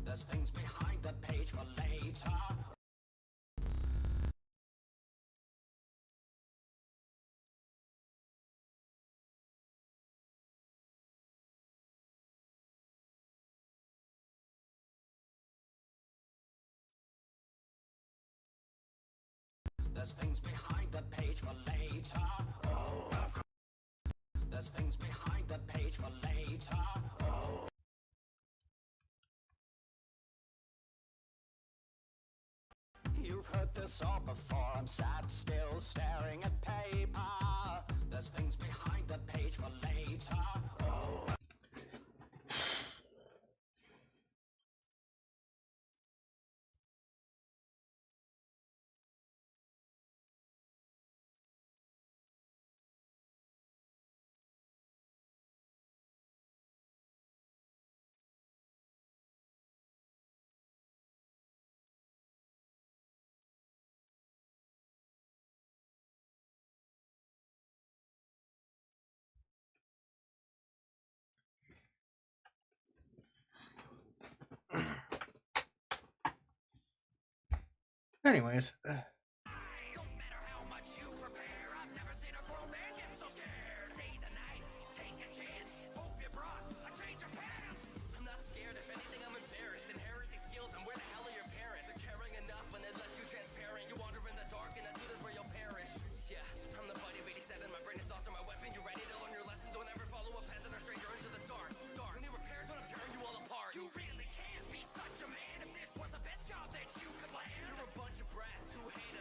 S2: There's things behind the page for later. There's things behind the page for later. There's things behind the page for later. You've heard this all before. I'm sat still staring at paper. There's things behind the page for later.
S1: anyways.
S2: Don't matter how much you prepare. I've never seen a grown man get so scared. Stay the night, take a chance. Hope you brought a change of pants. I'm not scared. If anything, I'm embarrassed. Inherit these skills, and where the hell are your parents? They're caring enough when they left you transparent. You wander in the dark, and I do this where you'll perish. Yeah, I'm the buddy of 87. My brain and thoughts are my weapon. You ready to learn your lesson? Don't ever follow a peasant or stranger into the dark. Dark. When you repairs, when I'm tearing you all apart. You really can't be such a man if this was the best job that you could land. You're a bunch of brats who hate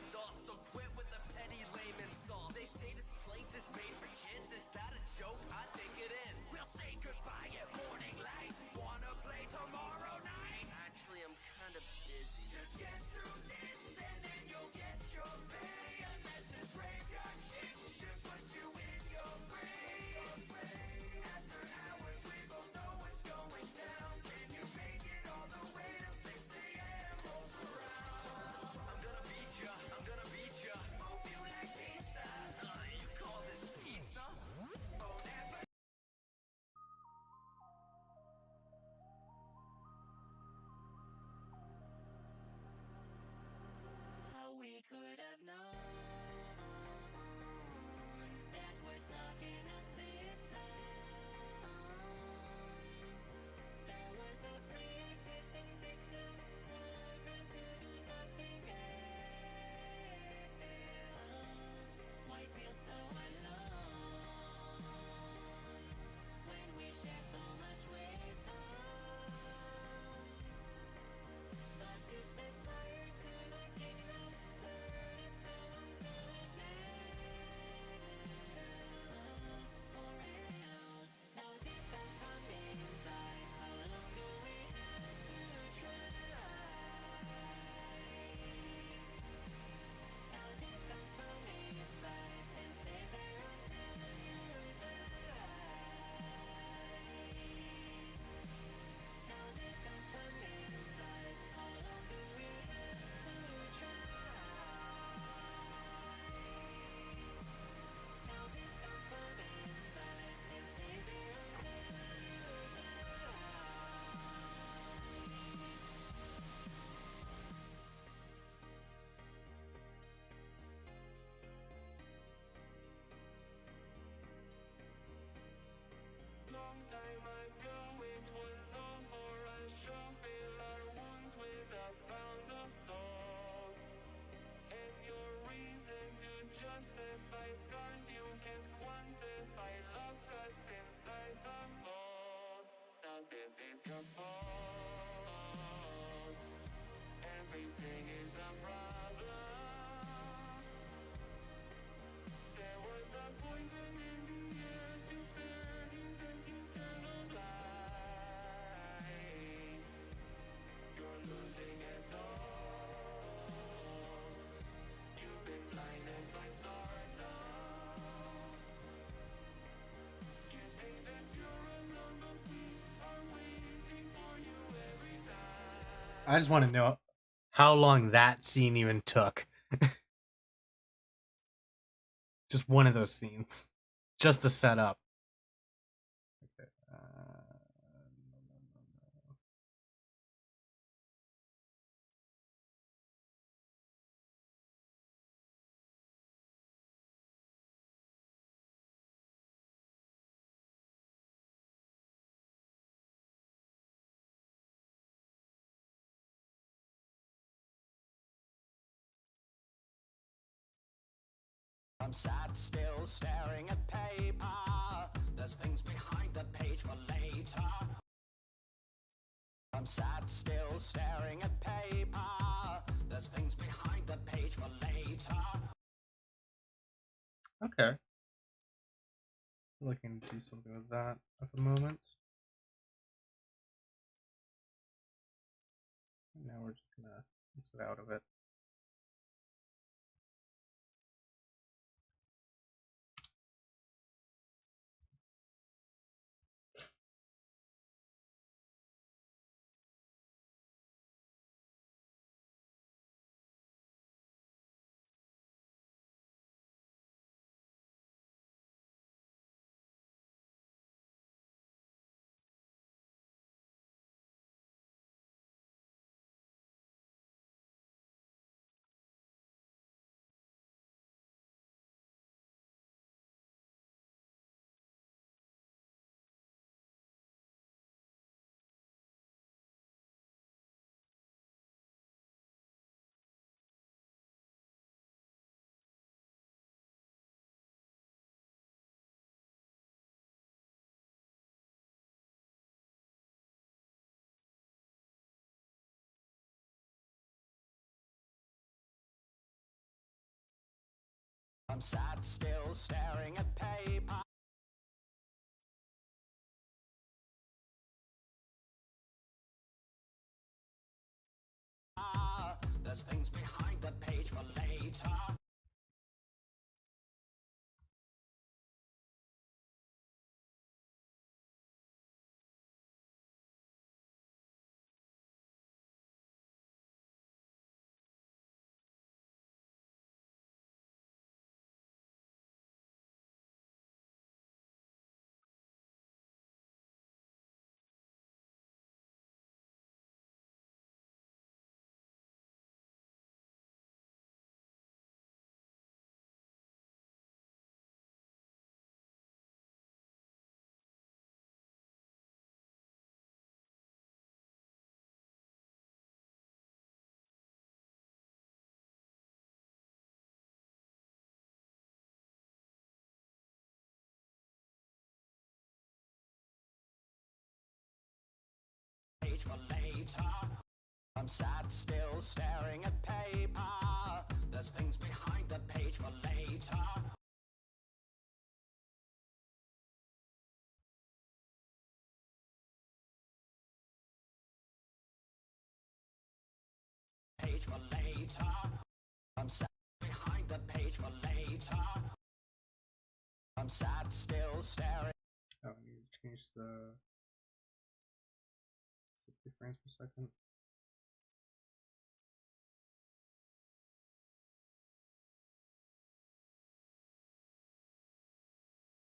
S4: Everything is a problem. There was a poison in the air. Despair is an eternal light. You're losing it all. You've been blinded by stardom. You think that you're alone, but we are waiting for you every night.
S1: I just want to know how long that scene even took. Just one of those scenes. Just to set up. Okay.
S2: I'm sat still staring at paper. There's things behind the page for later. I'm sat still staring at paper. There's things behind the page for later.
S1: Okay. Looking to do something with that at the moment. Now we're just gonna exit out of it.
S2: I'm sat still staring at paper. There's things behind the page for later. Page for later. I'm sat still staring at paper. There's things behind the page for later. Page for later. I'm sat behind the page for later. I'm sat still staring.
S1: Oh, I need to change the 60 frames per second.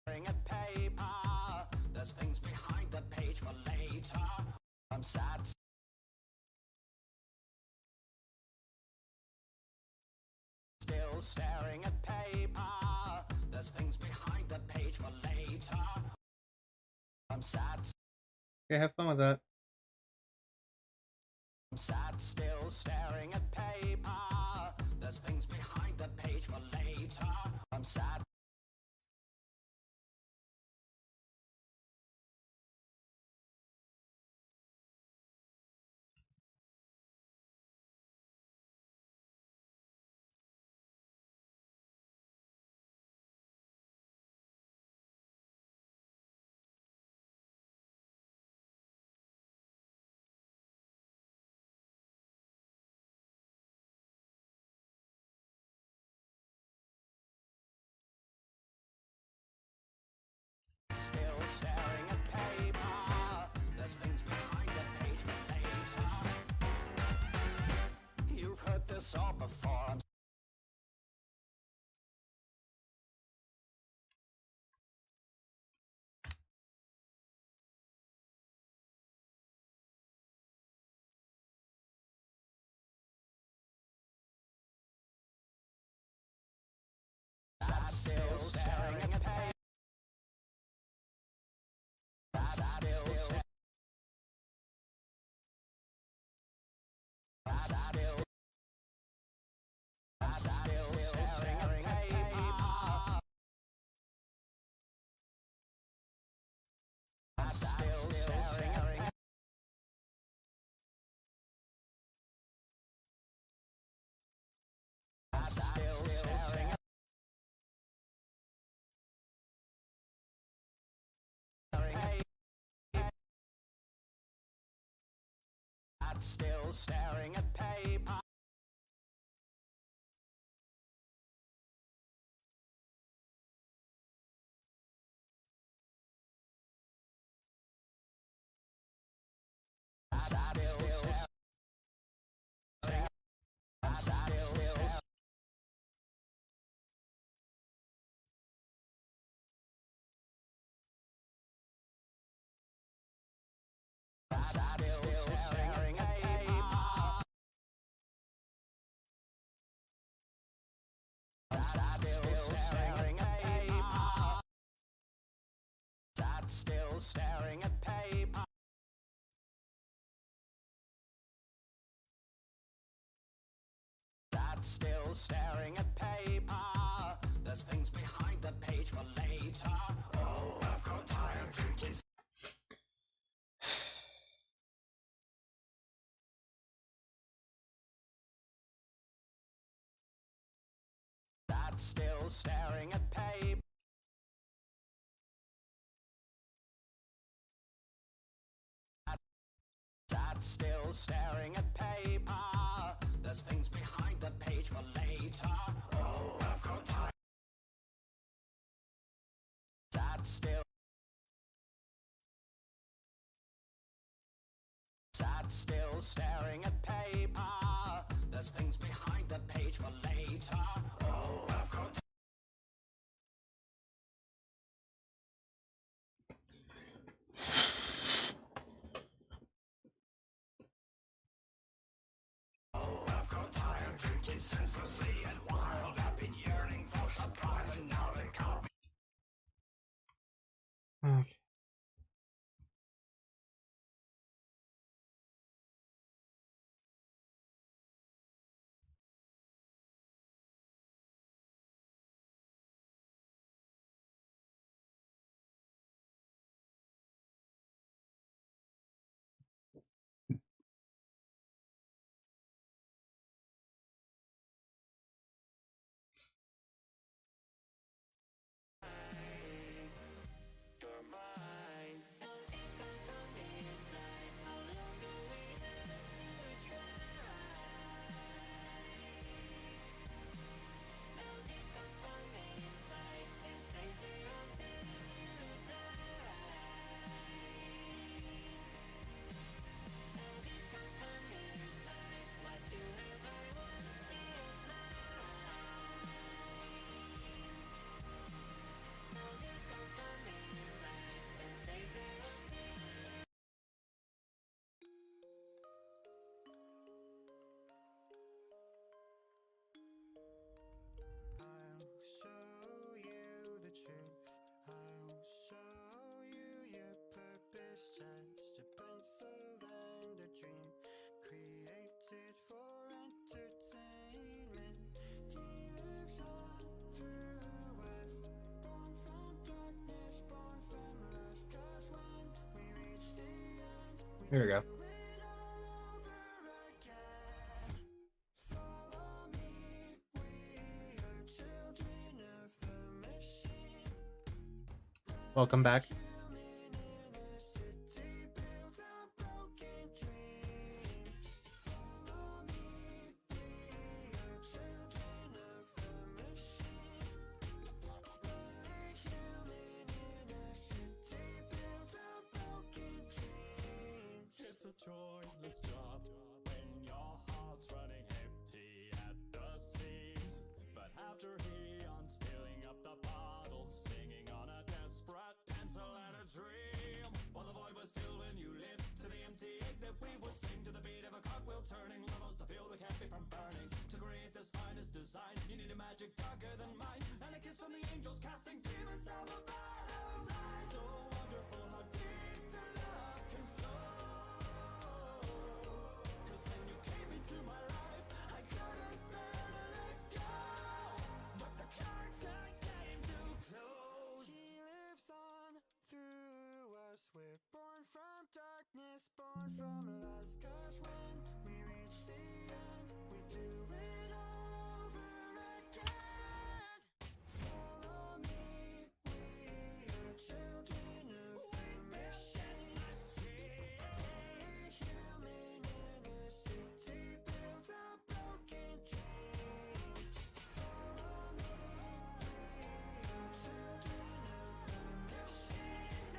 S2: At paper. There's things behind the page for later. I'm sat still staring at paper. There's things behind the page for later. I'm sat.
S1: Okay, have fun with that.
S2: I'm sat still staring at paper. There's things behind the page for later. I'm sat. Still staring at paper. Still staring at paper. Still staring at paper. Sat still staring at paper. Sat still staring at paper. There's things behind the page for later. Oh, I've got tired drinking. Sat still staring at paper. Sat still staring at paper. There's things behind the page for later. Oh, I've got time. Sat still. Sat still staring at paper. There's things behind the page for later. Oh, I've got time. Drinking senselessly and wild. I've been yearning for surprise and now they can't be.
S1: Okay. Here we go. Welcome back.
S4: Joyless job when your heart's running empty at the seams. But after eons filling up the bottle, singing on a desperate pencil and a dream. While the void was filled when you lived to the empty egg that we would sing to the beat of a cogwheel turning, levels to feel the canopy from burning. To create this finest design, you need a magic darker than mine, and a kiss from the angels casting demons down the bottom line. So wonderful how deep
S2: cause when we reach the end, we do it all over again. Follow me, we are children of the machine. Every human in a city built on broken dreams. Follow me, we are children of the machine.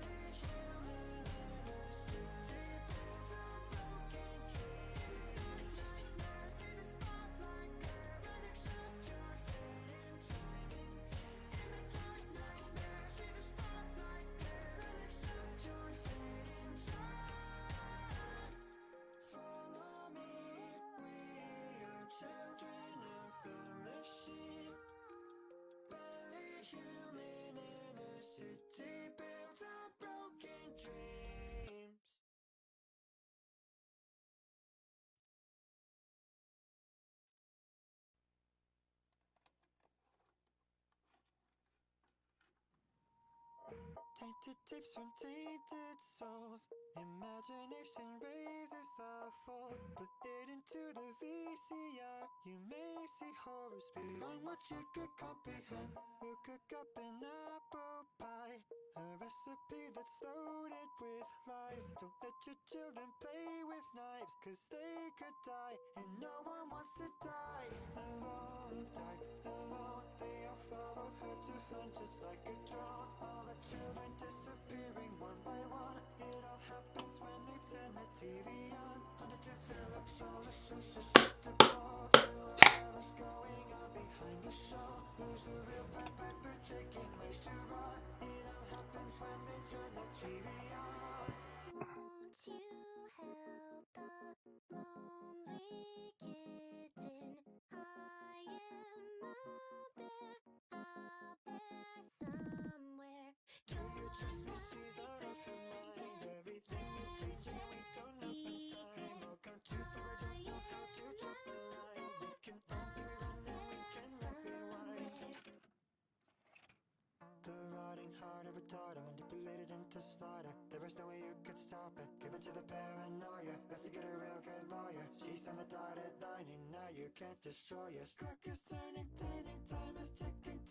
S2: Every human in a city built on broken dreams. Nightmares in the spotlight, glare except your fading time. In the dark, nightmares in the spotlight, glare except your fading time. Follow me, we are children of the machine. Barely human in a city built on broken dreams. Tainted tips from tainted souls. Imagination raises the fold. Put it into the VCR. You may see horrors beyond what you could comprehend. We'll cook up an apple pie, a recipe that's loaded with lies. Don't let your children play with knives, cause they could die, and no one wants to die alone. Die alone. They all follow her to find, just like a drone. All the children disappearing one by one. It all happens when they turn the TV on. Underdeveloped souls are so susceptible to whatever's going on behind the show. Who's the real perpetrator taking ways to run? It all happens when they turn the TV on.
S3: Won't you help the lonely kitten? I am out there somewhere.
S2: Do you trust me? She's out of her mind. Everything is changing and we don't know what's time. Welcome to the world, don't know how to drop the line. We can only run and we cannot rewind. The rotting heart of a daughter, manipulated into slaughter. There was no way you could stop it. Give it to the paranoia. Let's get a real good lawyer. She's on the dotted line and now you can't destroy us. Clock is turning, time is ticking.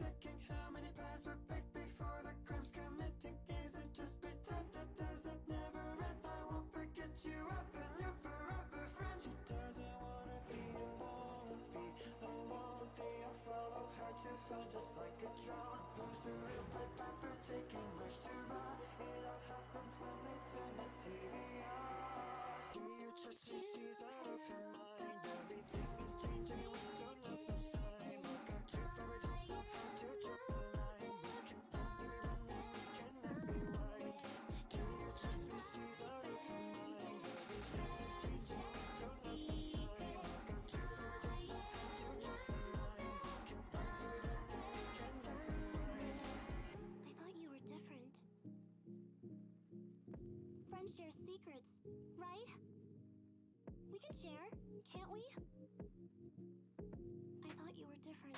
S2: How many paths were picked before the crime's committing? Is it just pretend? Does it never end? I won't forget you, I've been your forever friend. She doesn't wanna be alone. They all follow her to find, just like a drone. Who's the real piper taking much to run? It all happens when they turn the TV on. Do you trust her? She's out of her mind. Everything is changing and we don't know what's time. Welcome to the world, don't know how to drop the line. We can only run and we cannot rewind. Do you trust me? She's out of her mind. Everything is changing and we don't know what's time. Welcome to the world, don't know how to drop the line. We can only run and we cannot rewind.
S3: I thought you were different. Friends share secrets, right? We can share, can't we? I thought you were different.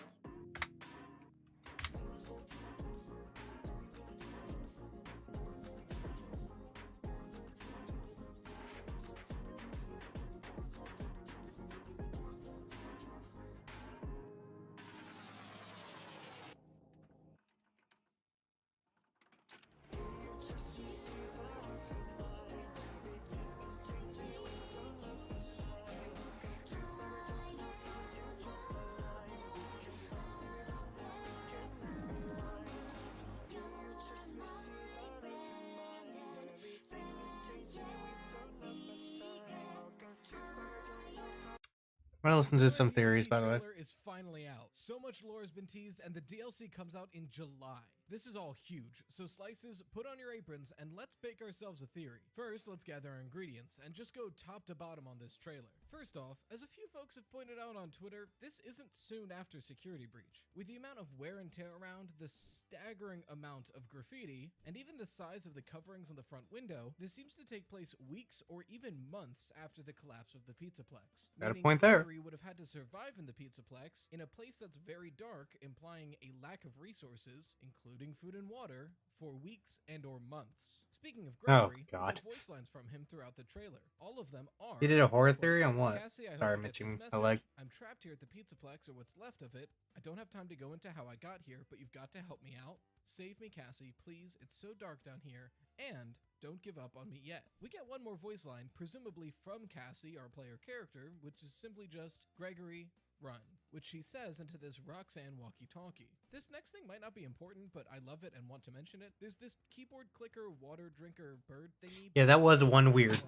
S1: I'm gonna listen to some theories, by the way.
S5: Trailer is finally out. So much lore has been teased, and the DLC comes out in July. This is all huge, so slices, put on your aprons, and let's bake ourselves a theory. First, let's gather our ingredients, and just go top to bottom on this trailer. First off, as a few folks have pointed out on Twitter, this isn't soon after Security Breach. With the amount of wear and tear around, the staggering amount of graffiti, and even the size of the coverings on the front window, this seems to take place weeks or even months after the collapse of the Pizzaplex.
S1: Got a
S5: Meaning
S1: point there.
S5: Hillary would have had to survive in the Pizzaplex in a place that's very dark, implying a lack of resources, including including food and water, for weeks and or months. Speaking of
S1: Oh
S5: Gregory, we
S1: God.
S5: get voice lines from him throughout the trailer. All of them are.
S1: He did a horror
S5: quote,
S1: theory on what?
S5: Cassie, I
S1: Sorry,
S5: hope
S1: I'm
S5: you get this
S1: itching
S5: message.
S1: my leg.
S5: I'm trapped here at the Pizzaplex or what's left of it. I don't have time to go into how I got here, but you've got to help me out. Save me, Cassie, please. It's so dark down here. And don't give up on me yet. We get one more voice line, presumably from Cassie, our player character, which is simply just Gregory, run, which she says into this Roxanne walkie-talkie. This next thing might not be important, but I love it and want to mention it. There's this keyboard clicker, water drinker, bird thingy.
S1: Yeah, that was one weird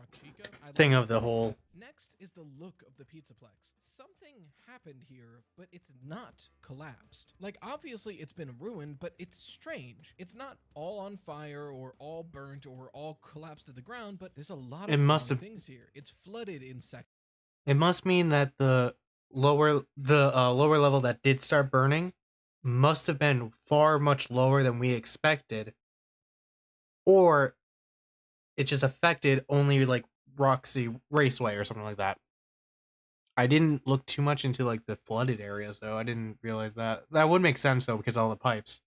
S1: thing of the whole.
S5: Next is the look of the Pizzaplex. Something happened here, but it's not collapsed. Like, obviously it's been ruined, but it's strange. It's not all on fire or all burnt or all collapsed to the ground, but there's a lot of wrong things here. It's flooded in sections.
S1: It must mean that the lower level that did start burning must have been far much lower than we expected, or it just affected only like Roxy Raceway or something like that. I didn't look too much into like the flooded areas though. I didn't realize that. That would make sense though because of all the pipes.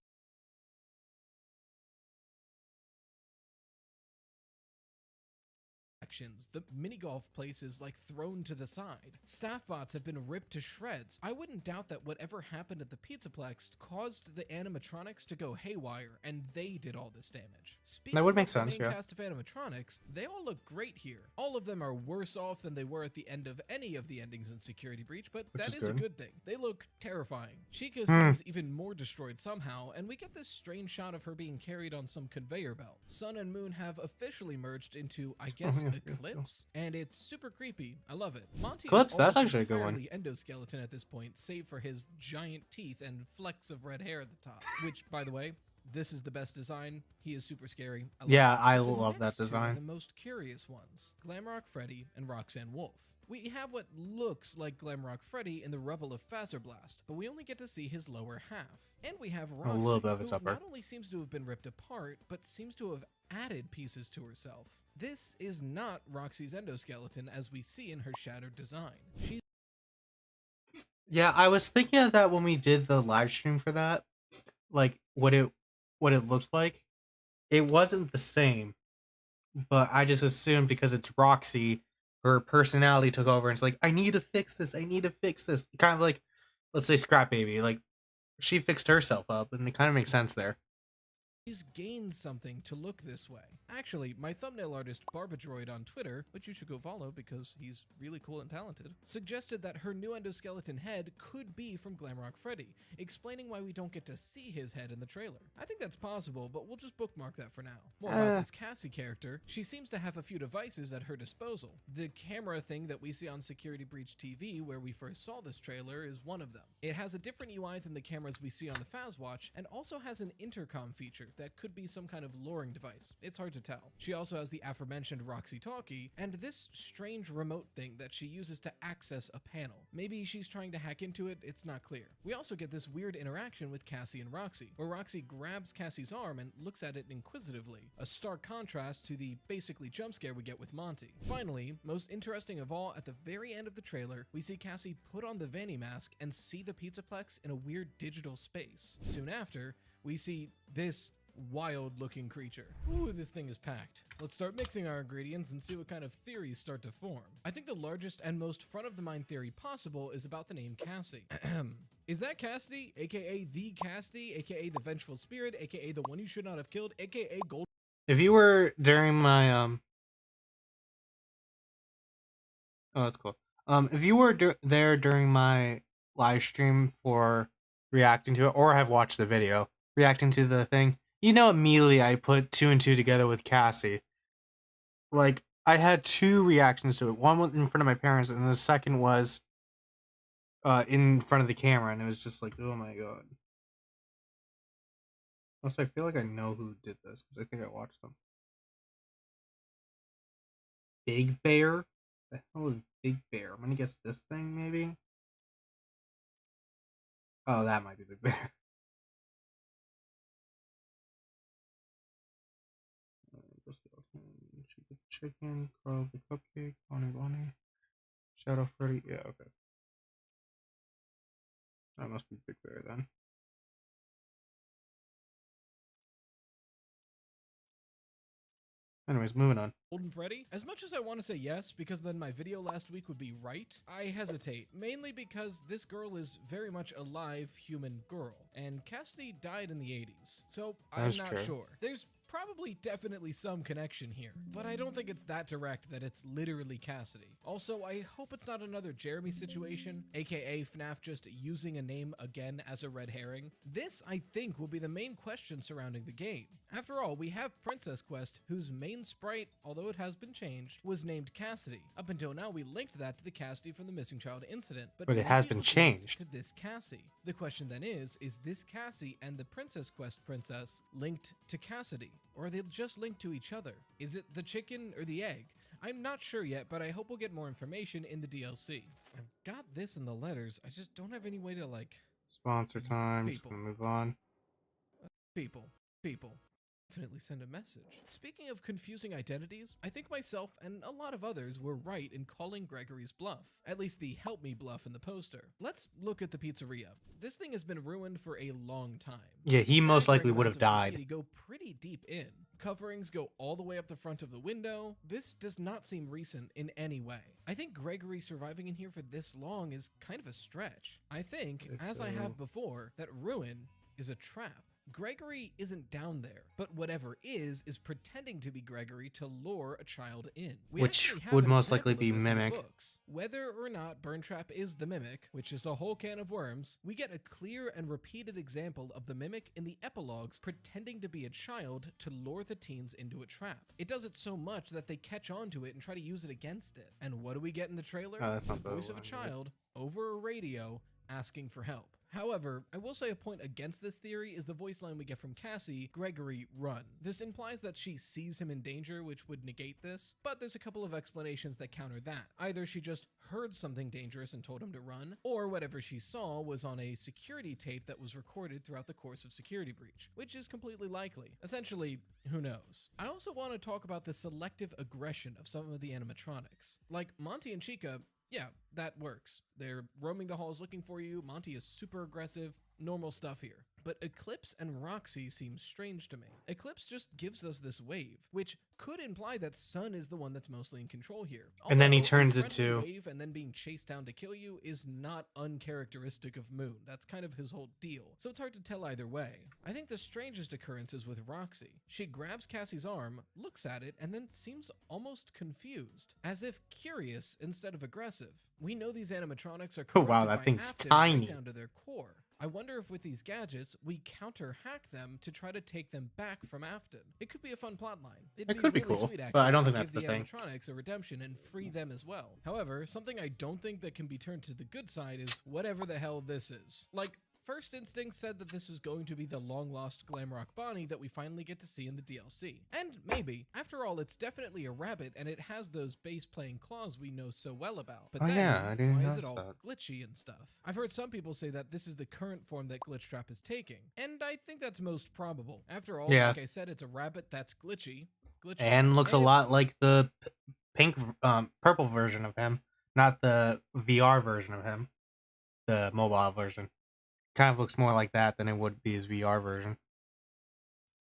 S5: The mini golf place is like thrown to the side. Staff bots have been ripped to shreds. I wouldn't doubt that whatever happened at the Pizzaplex caused the animatronics to go haywire, and they did all this damage. Speaking
S1: that would make
S5: of
S1: sense,
S5: the main
S1: yeah.
S5: cast of animatronics, they all look great here. All of them are worse off than they were at the end of any of the endings in Security Breach, but that is a good thing. They look terrifying. Chica seems even more destroyed somehow, and we get this strange shot of her being carried on some conveyor belt. Sun and Moon have officially merged into, I guess, Eclipse, and it's super creepy. I love it. Monty
S1: Eclipse,
S5: is
S1: that's
S5: almost
S1: actually a good one.
S5: entirely endoskeleton at this point, save for his giant teeth and flecks of red hair at the top. Which, by the way, this is the best design. He is super scary. I love
S1: that design.
S5: The most curious ones: Glamrock Freddy and Roxanne Wolf. We have what looks like Glamrock Freddy in the rubble of Blast, but we only get to see his lower half. And we have Roxy,
S1: A little bit of his
S5: who
S1: upper.
S5: not only seems to have been ripped apart, but seems to have added pieces to herself. This is not Roxy's endoskeleton as we see in her shattered design. She's
S1: Yeah, I was thinking of that when we did the live stream for that. Like what it looked like. It wasn't the same. But I just assumed because it's Roxy, her personality took over and it's like, I need to fix this, I need to fix this. Kind of like, let's say Scrap Baby. Like she fixed herself up and it kind of makes sense there.
S5: He's gained something to look this way. Actually, my thumbnail artist Barbadroid on Twitter, which you should go follow because he's really cool and talented, suggested that her new endoskeleton head could be from Glamrock Freddy, explaining why we don't get to see his head in the trailer. I think that's possible, but we'll just bookmark that for now. More about this Cassie character, she seems to have a few devices at her disposal. The camera thing that we see on Security Breach TV, where we first saw this trailer, is one of them. It has a different UI than the cameras we see on the Fazwatch, and also has an intercom feature that could be some kind of luring device. It's hard to tell. She also has the aforementioned Roxy Talkie, and this strange remote thing that she uses to access a panel. Maybe she's trying to hack into it, it's not clear. We also get this weird interaction with Cassie and Roxy, where Roxy grabs Cassie's arm and looks at it inquisitively, a stark contrast to the basically jump scare we get with Monty. Finally, most interesting of all, at the very end of the trailer, we see Cassie put on the Vanny mask and see the Pizzaplex in a weird digital space. Soon after, we see this wild-looking creature. Ooh, this thing is packed. Let's start mixing our ingredients and see what kind of theories start to form. I think the largest and most front-of-the-mind theory possible is about the name Cassie. Is that Cassidy, aka the Cassidy, aka the Vengeful Spirit, aka the one you should not have killed, aka Gold?
S1: If you were during my oh, that's cool. If you were there during my live stream for reacting to it, or have watched the video reacting to the thing, you know, immediately I put 2 and 2 together with Cassie. Like, I had 2 reactions to it. One was in front of my parents, and the second was in front of the camera, and it was just like, oh my god. Also, I feel like I know who did this, because I think I watched them. Big Bear? The hell is Big Bear? I'm gonna guess this thing, maybe? Oh, that might be Big Bear. Chicken, Carl the Cupcake, Bonnie, Shadow Freddy. Yeah, okay. That must be Big Bear then. Anyways, moving on.
S5: Golden Freddy? As much as I want to say yes, because then my video last week would be right, I hesitate, mainly because this girl is very much a live human girl, and Cassidy died in the 80s, so I'm
S1: That's
S5: not
S1: true.
S5: sure. There's probably definitely some connection here, but I don't think it's that direct that it's literally Cassidy. Also, I hope it's not another Jeremy situation, aka FNAF just using a name again as a red herring. This, I think, will be the main question surrounding the game. After all, we have Princess Quest, whose main sprite, although it has been changed, was named Cassidy. Up until now, we linked that to the Cassidy from the Missing Child incident,
S1: But it
S5: maybe
S1: has been
S5: was linked
S1: changed.
S5: to this Cassie. The question then is this Cassie and the Princess Quest princess linked to Cassidy? Or are they just linked to each other? Is it the chicken or the egg? I'm not sure yet, but I hope we'll get more information in the DLC. I've got this in the letters, I just don't have any way to, like...
S1: Sponsor time. Just
S5: People.
S1: gonna move on.
S5: People. Definitely send a message. Speaking of confusing identities, I think myself and a lot of others were right in calling Gregory's bluff. At least the help me bluff in the poster. Let's look at the pizzeria. This thing has been ruined for a long time.
S1: Yeah, he most likely
S5: Staggering
S1: would have
S5: amounts of
S1: died.
S5: graffiti go pretty deep in. Coverings go all the way up the front of the window. This does not seem recent in any way. I think Gregory surviving in here for this long is kind of a stretch. I think, as I have before, that ruin is a trap. Gregory isn't down there, but whatever is pretending to be Gregory to lure a child in. We
S1: Which
S5: actually have
S1: would
S5: an
S1: most likely
S5: example of
S1: be
S5: this in the
S1: Mimic.
S5: books. Whether or not Burntrap is the Mimic, which is a whole can of worms, we get a clear and repeated example of the Mimic in the epilogues pretending to be a child to lure the teens into a trap. It does it so much that they catch on to it and try to use it against it. And what do we get in the trailer?
S1: Oh, that's not
S5: the
S1: the
S5: voice of a
S1: one,
S5: child over a radio asking for help. However, I will say a point against this theory is the voice line we get from Cassie, Gregory, run. This implies that she sees him in danger, which would negate this, but there's a couple of explanations that counter that. Either she just heard something dangerous and told him to run, or whatever she saw was on a security tape that was recorded throughout the course of security breach, which is completely likely. Essentially, who knows? I also want to talk about the selective aggression of some of the animatronics. Like Monty and Chica, yeah, that works. They're roaming the halls looking for you. Monty is super aggressive. Normal stuff here. But Eclipse and Roxy seem strange to me. Eclipse just gives us this wave, which could imply that Sun is the one that's mostly in control here.
S1: And then he
S5: Although a
S1: turns it
S5: friendly
S1: to-
S5: wave and then being chased down to kill you is not uncharacteristic of Moon. That's kind of his whole deal. So it's hard to tell either way. I think the strangest occurrence is with Roxy. She grabs Cassie's arm, looks at it, and then seems almost confused, as if curious instead of aggressive. We know these animatronics are
S1: Oh, wow,
S5: corrupted
S1: that
S5: by
S1: thing's
S5: Afton
S1: tiny.
S5: right down to their core. I wonder if with these gadgets, we counter-hack them to try to take them back from Afton. It could be a fun plotline.
S1: It could be
S5: really
S1: cool,
S5: sweet,
S1: but I
S5: actually,
S1: don't
S5: to
S1: think that's
S5: give
S1: the thing.
S5: animatronics a redemption and free them as well. However, something I don't think that can be turned to the good side is whatever the hell this is. Like, First Instinct said that this is going to be the long-lost Glamrock Bonnie that we finally get to see in the DLC. And maybe. After all, it's definitely a rabbit, and it has those bass-playing claws we know so well about. But
S1: Oh,
S5: then,
S1: yeah, I didn't
S5: why is it
S1: notice
S5: all
S1: that.
S5: glitchy and stuff? I've heard some people say that this is the current form that Glitchtrap is taking, and I think that's most probable. After all,
S1: Yeah.
S5: like I said, it's a rabbit that's glitchy.
S1: And looks a
S5: And-
S1: lot like the pink, purple version of him, not the VR version of him, the mobile version. Kind of looks more like that than it would be his VR version.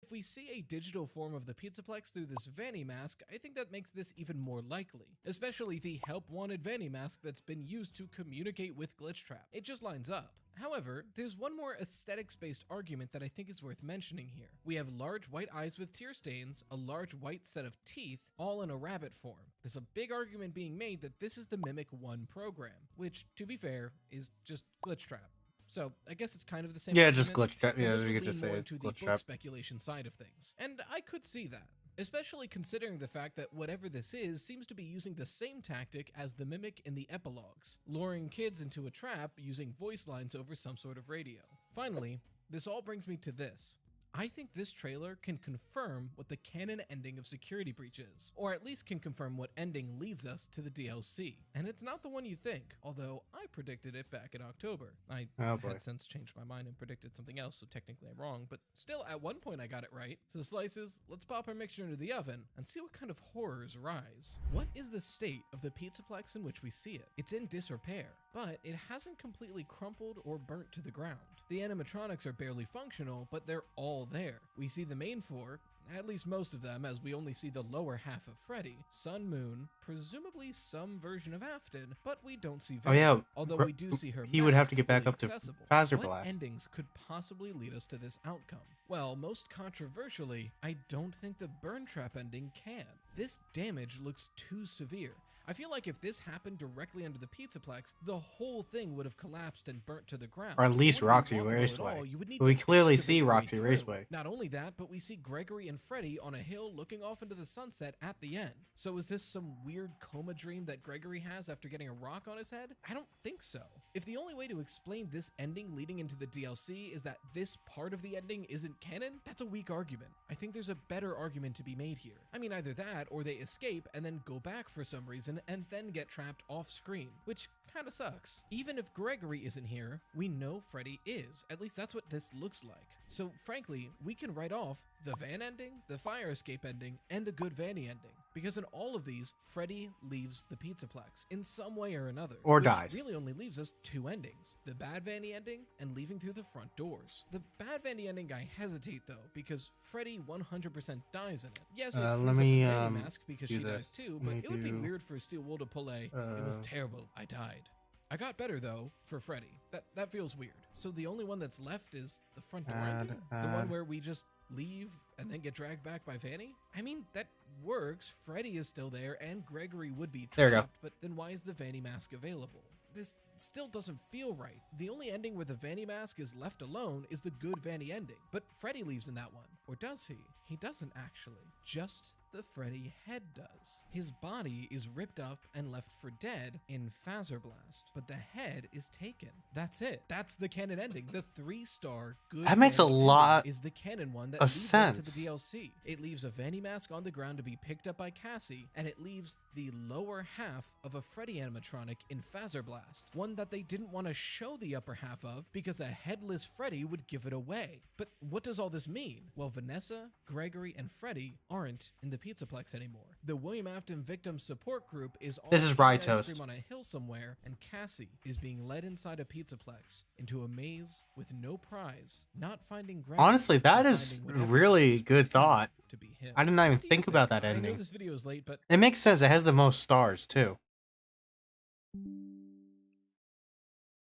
S5: If we see a digital form of the Pizzaplex through this Vanny mask, I think that makes this even more likely. Especially the help wanted Vanny mask that's been used to communicate with Glitchtrap. It just lines up. However, there's one more aesthetics-based argument that I think is worth mentioning here. We have large white eyes with tear stains, a large white set of teeth, all in a rabbit form. There's a big argument being made that this is the Mimic 1 program, which, to be fair, is just Glitchtrap. So I guess it's kind of the same.
S1: Yeah, just
S5: argument,
S1: Glitchtrap.
S5: but
S1: Yeah,
S5: this
S1: we
S5: would
S1: could just
S5: lean
S1: say
S5: more
S1: it's
S5: into the book
S1: Glitchtrap.
S5: speculation side of things, and I could see that. Especially considering the fact that whatever this is seems to be using the same tactic as the Mimic in the epilogues, luring kids into a trap using voice lines over some sort of radio. Finally, this all brings me to this. I think this trailer can confirm what the canon ending of Security Breach is, or at least can confirm what ending leads us to the DLC. And it's not the one you think, although I predicted it back in October. I
S1: Oh, boy.
S5: had since changed my mind and predicted something else, so technically I'm wrong, but still at one point I got it right. So Slices, let's pop our mixture into the oven and see what kind of horrors rise. What is the state of the Pizzaplex in which we see it? It's in disrepair, but it hasn't completely crumpled or burnt to the ground. The animatronics are barely functional, but they're all there. We see the main four, at least most of them, as we only see the lower half of Freddy, Sun Moon, presumably some version of Afton, but we don't see
S1: Oh
S5: Vanny.
S1: yeah,
S5: Although we do see her
S1: he would have
S5: mask
S1: to get back
S5: fully
S1: up to
S5: accessible.
S1: Phaser
S5: What
S1: Blast.
S5: endings could possibly lead us to this outcome? Well, most controversially, I don't think the burn trap ending can. This damage looks too severe. I feel like if this happened directly under the Pizzaplex, the whole thing would have collapsed and burnt to the ground.
S1: Or at least
S5: It wouldn't
S1: Roxy
S5: be walkable at
S1: Raceway.
S5: all. You would need
S1: We
S5: to
S1: clearly
S5: excavate
S1: see
S5: your way
S1: Roxy
S5: through.
S1: Raceway.
S5: Not only that, but we see Gregory and Freddy on a hill looking off into the sunset at the end. So is this some weird coma dream that Gregory has after getting a rock on his head? I don't think so. If the only way to explain this ending leading into the DLC is that this part of the ending isn't canon, that's a weak argument. I think there's a better argument to be made here. I mean, either that or they escape and then go back for some reason and then get trapped off screen, which kinda sucks. Even if Gregory isn't here, we know Freddy is. At least that's what this looks like. So frankly, we can write off the van ending, the fire escape ending, and the good Vanny ending. Because in all of these, Freddy leaves the Pizzaplex in some way or another.
S1: Or
S5: which
S1: dies.
S5: really only leaves us two endings. The bad Vanny ending and leaving through the front doors. The bad Vanny ending I hesitate though, because Freddy 100% dies in it. Yes, it
S1: let
S5: frees up
S1: me,
S5: the Vanny mask because
S1: do
S5: she dies
S1: this.
S5: too,
S1: Let
S5: but
S1: me
S5: it would be
S1: do,
S5: weird for Steel Wool to pull a, it was terrible, I died. I got better though for Freddy. That feels weird. So the only one that's left is the front door ending? The one where we just leave and then get dragged back by Vanny? I mean, that works. Freddy is still there and Gregory would be trapped,
S1: There you go.
S5: but then why is the Vanny mask available? This still doesn't feel right. The only ending where the Vanny mask is left alone is the good Vanny ending, but Freddy leaves in that one. Or does he? He doesn't actually. Just the Freddy head does. His body is ripped up and left for dead in Phaser Blast, but the head is taken. That's it. That's the canon ending. The 3-star good
S1: That makes a
S5: Vanny ending
S1: lot
S5: is the canon one that
S1: of
S5: leads us to
S1: sense.
S5: the DLC. It leaves a Vanny mask on the ground to be picked up by Cassie, and it leaves the lower half of a Freddy animatronic in Phaser Blast, one that they didn't want to show the upper half of because a headless Freddy would give it away. But what does all this mean? Well, Vanessa, Gregory, and Freddy aren't in the Pizzaplex anymore. The William Afton Victim Support Group is all
S1: This is
S5: eating
S1: rye
S5: ice
S1: toast.
S5: cream on a hill somewhere, and Cassie is being led inside a Pizzaplex into a maze with no prize, not finding Gregory.
S1: Honestly, that
S5: or
S1: is
S5: finding whatever
S1: really
S5: is
S1: good
S5: pretending
S1: thought.
S5: To be him.
S1: I did not even
S5: What do you
S1: think about that
S5: I know
S1: ending.
S5: this video is late, but
S1: It makes sense. It has the most stars too.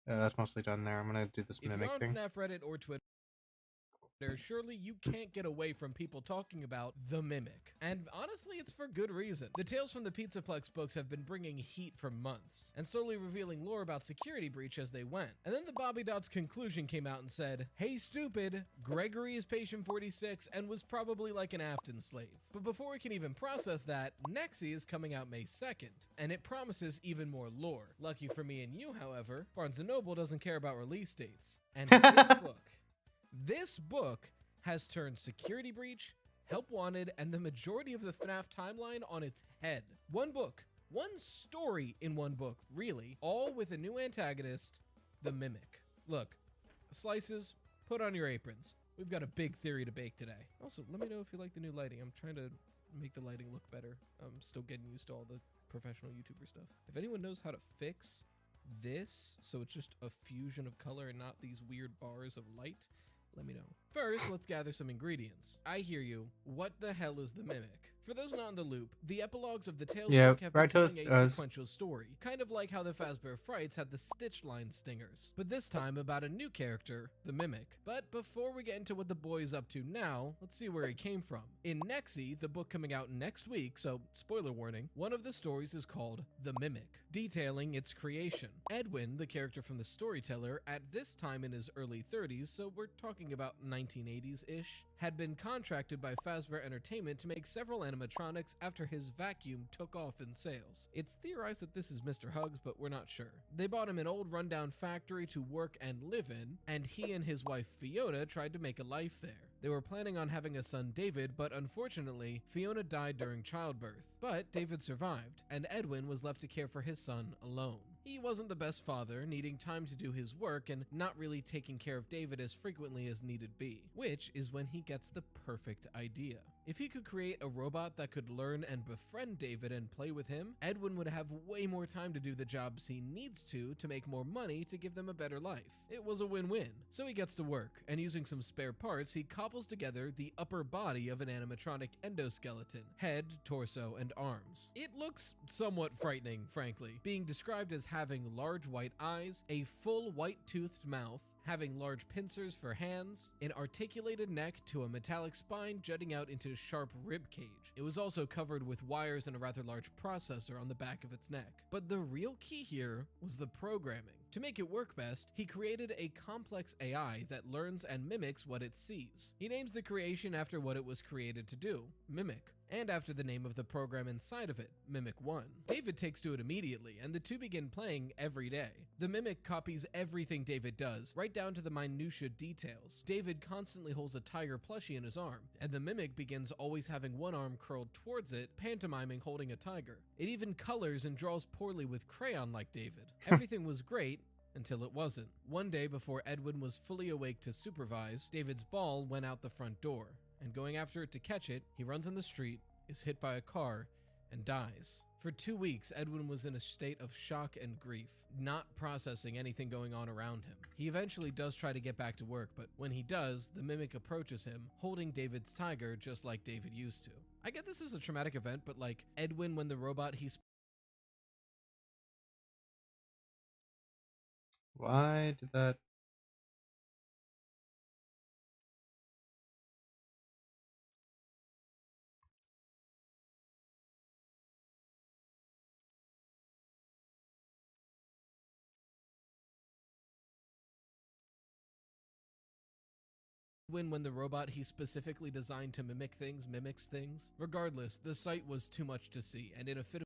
S1: That's mostly done there. I'm gonna do this
S5: if you're
S1: mimic
S5: on
S1: thing.
S5: FNAF Reddit or Twitter, surely you can't get away from people talking about the Mimic. And honestly, it's for good reason. The Tales from the Pizzaplex books have been bringing heat for months, and slowly revealing lore about security breach as they went. And then the Bobby Dots conclusion came out and said, hey stupid, Gregory is patient 46 and was probably like an Afton slave. But before we can even process that, Nexi is coming out May 2nd, and it promises even more lore. Lucky for me and you, however, Barnes & Noble doesn't care about release dates. And this book has turned Security Breach, Help Wanted, and the majority of the FNAF timeline on its head. One book, one story in one book, really, all with a new antagonist, the Mimic. Look, slices, put on your aprons. We've got a big theory to bake today. Also, let me know if you like the new lighting. I'm trying to make the lighting look better. I'm still getting used to all the professional YouTuber stuff. If anyone knows how to fix this so it's just a fusion of color and not these weird bars of light, let me know. First, let's gather some ingredients. I hear you. What the hell is the Mimic? For those not in the loop, the epilogues of the Tales book have been telling a sequential story, kind of like how the Fazbear Frights had the Stitch line stingers, but this time about a new character, the Mimic. But before we get into what the boy is up to now, let's see where he came from. In Nexi, the book coming out next week, so spoiler warning, one of the stories is called The Mimic, detailing its creation. Edwin, the character from the storyteller, at this time in his early 30s, so we're talking about 1980s-ish, had been contracted by Fazbear Entertainment to make several animatronics after his vacuum took off in sales. It's theorized that this is Mr. Hugs, but we're not sure. They bought him an old rundown factory to work and live in, and he and his wife Fiona tried to make a life there. They were planning on having a son David, but unfortunately, Fiona died during childbirth. But David survived, and Edwin was left to care for his son alone. He wasn't the best father, needing time to do his work and not really taking care of David as frequently as needed be, which is when he gets the perfect idea. If he could create a robot that could learn and befriend David and play with him, Edwin would have way more time to do the jobs he needs to make more money to give them a better life. It was a win-win. So he gets to work, and using some spare parts, he cobbles together the upper body of an animatronic endoskeleton, head, torso, and arms. It looks somewhat frightening, frankly, being described as having large white eyes, a full white-toothed mouth, having large pincers for hands, an articulated neck to a metallic spine jutting out into a sharp rib cage. It was also covered with wires and a rather large processor on the back of its neck. But the real key here was the programming. To make it work best, he created a complex AI that learns and mimics what it sees. He names the creation after what it was created to do, mimic, and after the name of the program inside of it, Mimic 1. David takes to it immediately, and the two begin playing every day. The Mimic copies everything David does, right down to the minutiae details. David constantly holds a tiger plushie in his arm, and the Mimic begins always having one arm curled towards it, pantomiming holding a tiger. It even colors and draws poorly with crayon like David. Everything was great, until it wasn't. One day before Edwin was fully awake to supervise, David's ball went out the front door, and going after it to catch it, he runs in the street, is hit by a car, and dies. For 2 weeks, Edwin was in a state of shock and grief, not processing anything going on around him. He eventually does try to get back to work, but when he does, the Mimic approaches him, holding David's tiger just like David used to. I get this is a traumatic event, but like Edwin when the robot
S1: Why did that?
S5: when the robot he specifically designed to mimic things mimics things. Regardless, the sight was too much to see, and in a fit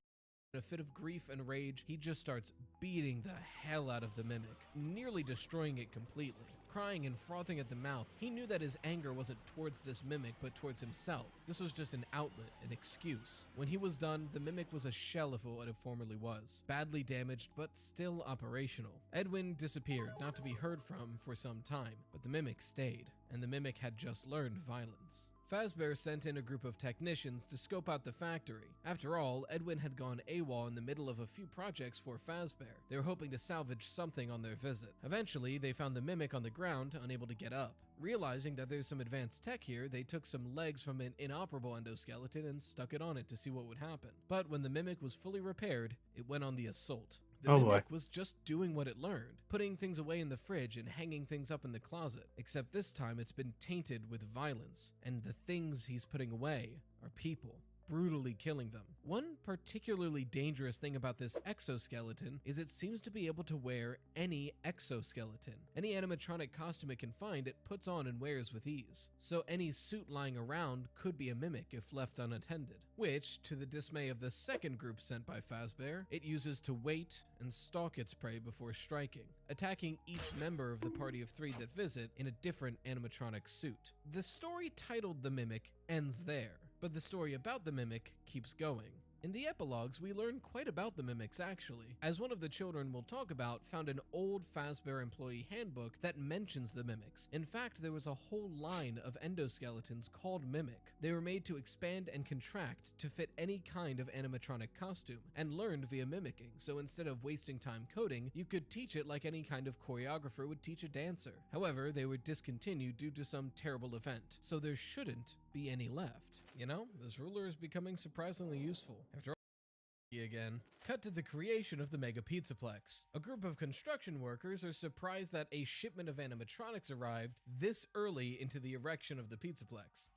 S5: of grief and rage, he just starts beating the hell out of the Mimic, nearly destroying it completely. Crying and frothing at the mouth, he knew that his anger wasn't towards this Mimic, but towards himself. This was just an outlet, an excuse. When he was done, the Mimic was a shell of what it formerly was. Badly damaged, but still operational. Edwin disappeared, not to be heard from for some time, but the Mimic stayed, and the Mimic had just learned violence. Fazbear sent in a group of technicians to scope out the factory. After all, Edwin had gone AWOL in the middle of a few projects for Fazbear. They were hoping to salvage something on their visit. Eventually, they found the Mimic on the ground, unable to get up. Realizing that there's some advanced tech here, they took some legs from an inoperable endoskeleton and stuck it on it to see what would happen. But when the Mimic was fully repaired, it went on the assault. The Mimic was just doing what it learned, putting things away in the fridge and hanging things up in the closet, except this time it's been tainted with violence, and the things he's putting away are people, brutally killing them. One particularly dangerous thing about this exoskeleton is it seems to be able to wear any exoskeleton. Any animatronic costume it can find, it puts on and wears with ease. So any suit lying around could be a Mimic if left unattended, which, to the dismay of the second group sent by Fazbear, it uses to wait and stalk its prey before striking, attacking each member of the party of 3 that visit in a different animatronic suit. The story titled The Mimic ends there, but the story about the Mimic keeps going. In the epilogues, we learn quite about the Mimics actually, as one of the children we'll talk about found an old Fazbear employee handbook that mentions the Mimics. In fact, there was a whole line of endoskeletons called Mimic. They were made to expand and contract to fit any kind of animatronic costume, and learned via mimicking, so instead of wasting time coding, you could teach it like any kind of choreographer would teach a dancer. However, they were discontinued due to some terrible event, so there shouldn't be any left. You know, this ruler is becoming surprisingly useful. After all, again. Cut to the creation of the Mega Pizzaplex. A group of construction workers are surprised that a shipment of animatronics arrived this early into the erection of the Pizzaplex.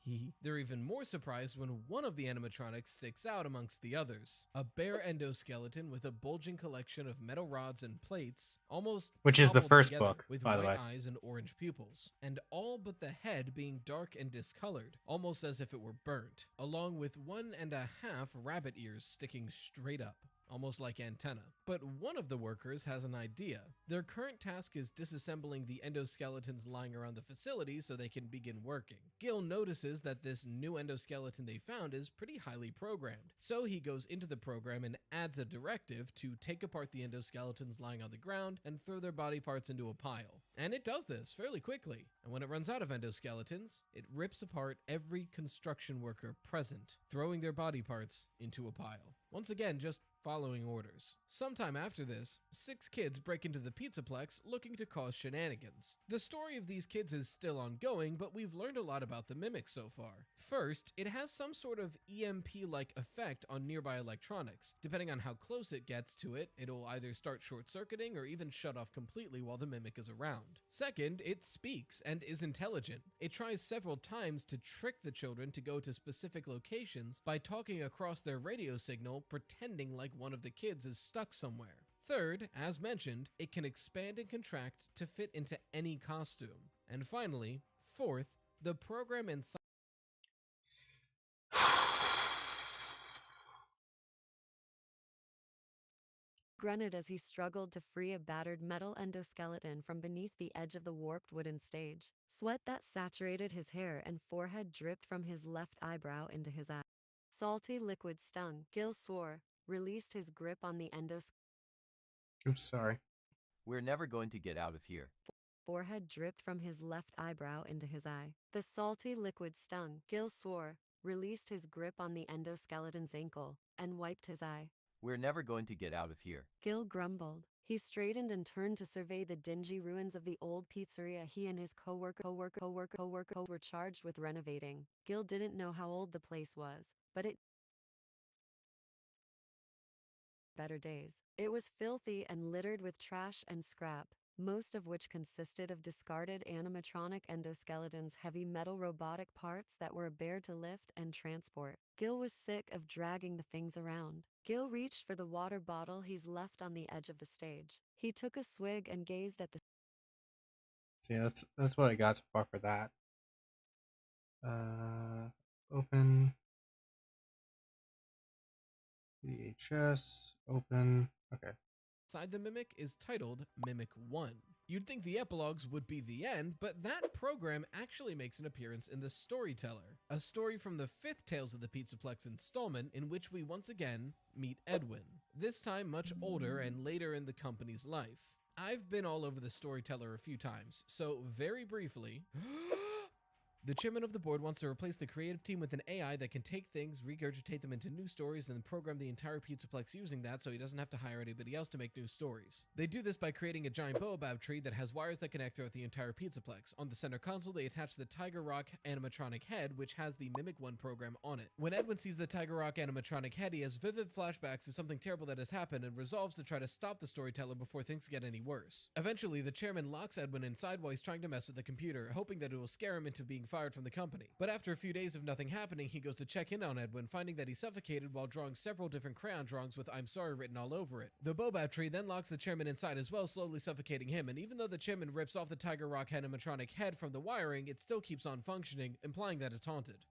S5: They're even more surprised when one of the animatronics sticks out amongst the others. A bare endoskeleton with a bulging collection of metal rods and plates, almost
S1: Which is the
S5: cobbled
S1: first
S5: together,
S1: book,
S5: with
S1: by the
S5: white
S1: way.
S5: eyes and orange pupils, and all but the head being dark and discolored, almost as if it were burnt, along with 1.5 rabbit ears sticking straight up. almost like antenna. But one of the workers has an idea. Their current task is disassembling the endoskeletons lying around the facility so they can begin working. Gil notices that this new endoskeleton they found is pretty highly programmed, so he goes into the program and adds a directive to take apart the endoskeletons lying on the ground and throw their body parts into a pile. And it does this fairly quickly, and when it runs out of endoskeletons, it rips apart every construction worker present, throwing their body parts into a pile. Once again, just following orders. Sometime after this, 6 kids break into the Pizzaplex looking to cause shenanigans. The story of these kids is still ongoing, but we've learned a lot about the Mimic so far. First, it has some sort of EMP-like effect on nearby electronics. Depending on how close it gets to it, it'll either start short-circuiting or even shut off completely while the Mimic is around. Second, it speaks and is intelligent. It tries several times to trick the children to go to specific locations by talking across their radio signal, pretending like one of the kids is stuck somewhere. Third, as mentioned, it can expand and contract to fit into any costume. And finally, fourth, the program inside
S6: grunted as he struggled to free a battered metal endoskeleton from beneath the edge of the warped wooden stage. Sweat that saturated his hair and forehead dripped from his left eyebrow into his eye. Salty liquid stung. Gil swore, released his grip on the
S1: Oops, sorry.
S7: We're never going to get out of here.
S6: forehead dripped from his left eyebrow into his eye. The salty liquid stung. Gil swore, released his grip on the endoskeleton's ankle, and wiped his eye.
S7: We're never going to get out of here.
S6: Gil grumbled. He straightened and turned to survey the dingy ruins of the old pizzeria he and his coworker were charged with renovating. Gil didn't know how old the place was, but it better days. It was filthy and littered with trash and scrap, most of which consisted of discarded animatronic endoskeletons, heavy metal robotic parts that were a bear to lift and transport. Gil was sick of dragging the things around. Gil reached for the water bottle he's left on the edge of the stage. He took a swig and gazed at the
S1: See, that's what I got so far for that. Open. VHS, open. Okay.
S5: Inside the Mimic is titled Mimic 1. You'd think the epilogues would be the end, but that program actually makes an appearance in The Storyteller, a story from the 5th Tales of the Pizzaplex installment in which we once again meet Edwin, this time much older and later in the company's life. I've been all over The Storyteller a few times, so very briefly... The chairman of the board wants to replace the creative team with an AI that can take things, regurgitate them into new stories, and then program the entire Pizzaplex using that so he doesn't have to hire anybody else to make new stories. They do this by creating a giant baobab tree that has wires that connect throughout the entire Pizzaplex. On the center console, they attach the Tiger Rock animatronic head, which has the Mimic 1 program on it. When Edwin sees the Tiger Rock animatronic head, he has vivid flashbacks to something terrible that has happened and resolves to try to stop the storyteller before things get any worse. Eventually, the chairman locks Edwin inside while he's trying to mess with the computer, hoping that it will scare him into being fired from the company. But after a few days of nothing happening, he goes to check in on Edwin, finding that he suffocated while drawing several different crayon drawings with "I'm sorry" written all over it. The baobab tree then locks the chairman inside as well, slowly suffocating him, and even though the chairman rips off the Tiger Rock animatronic head from the wiring, it still keeps on functioning, implying that it's haunted.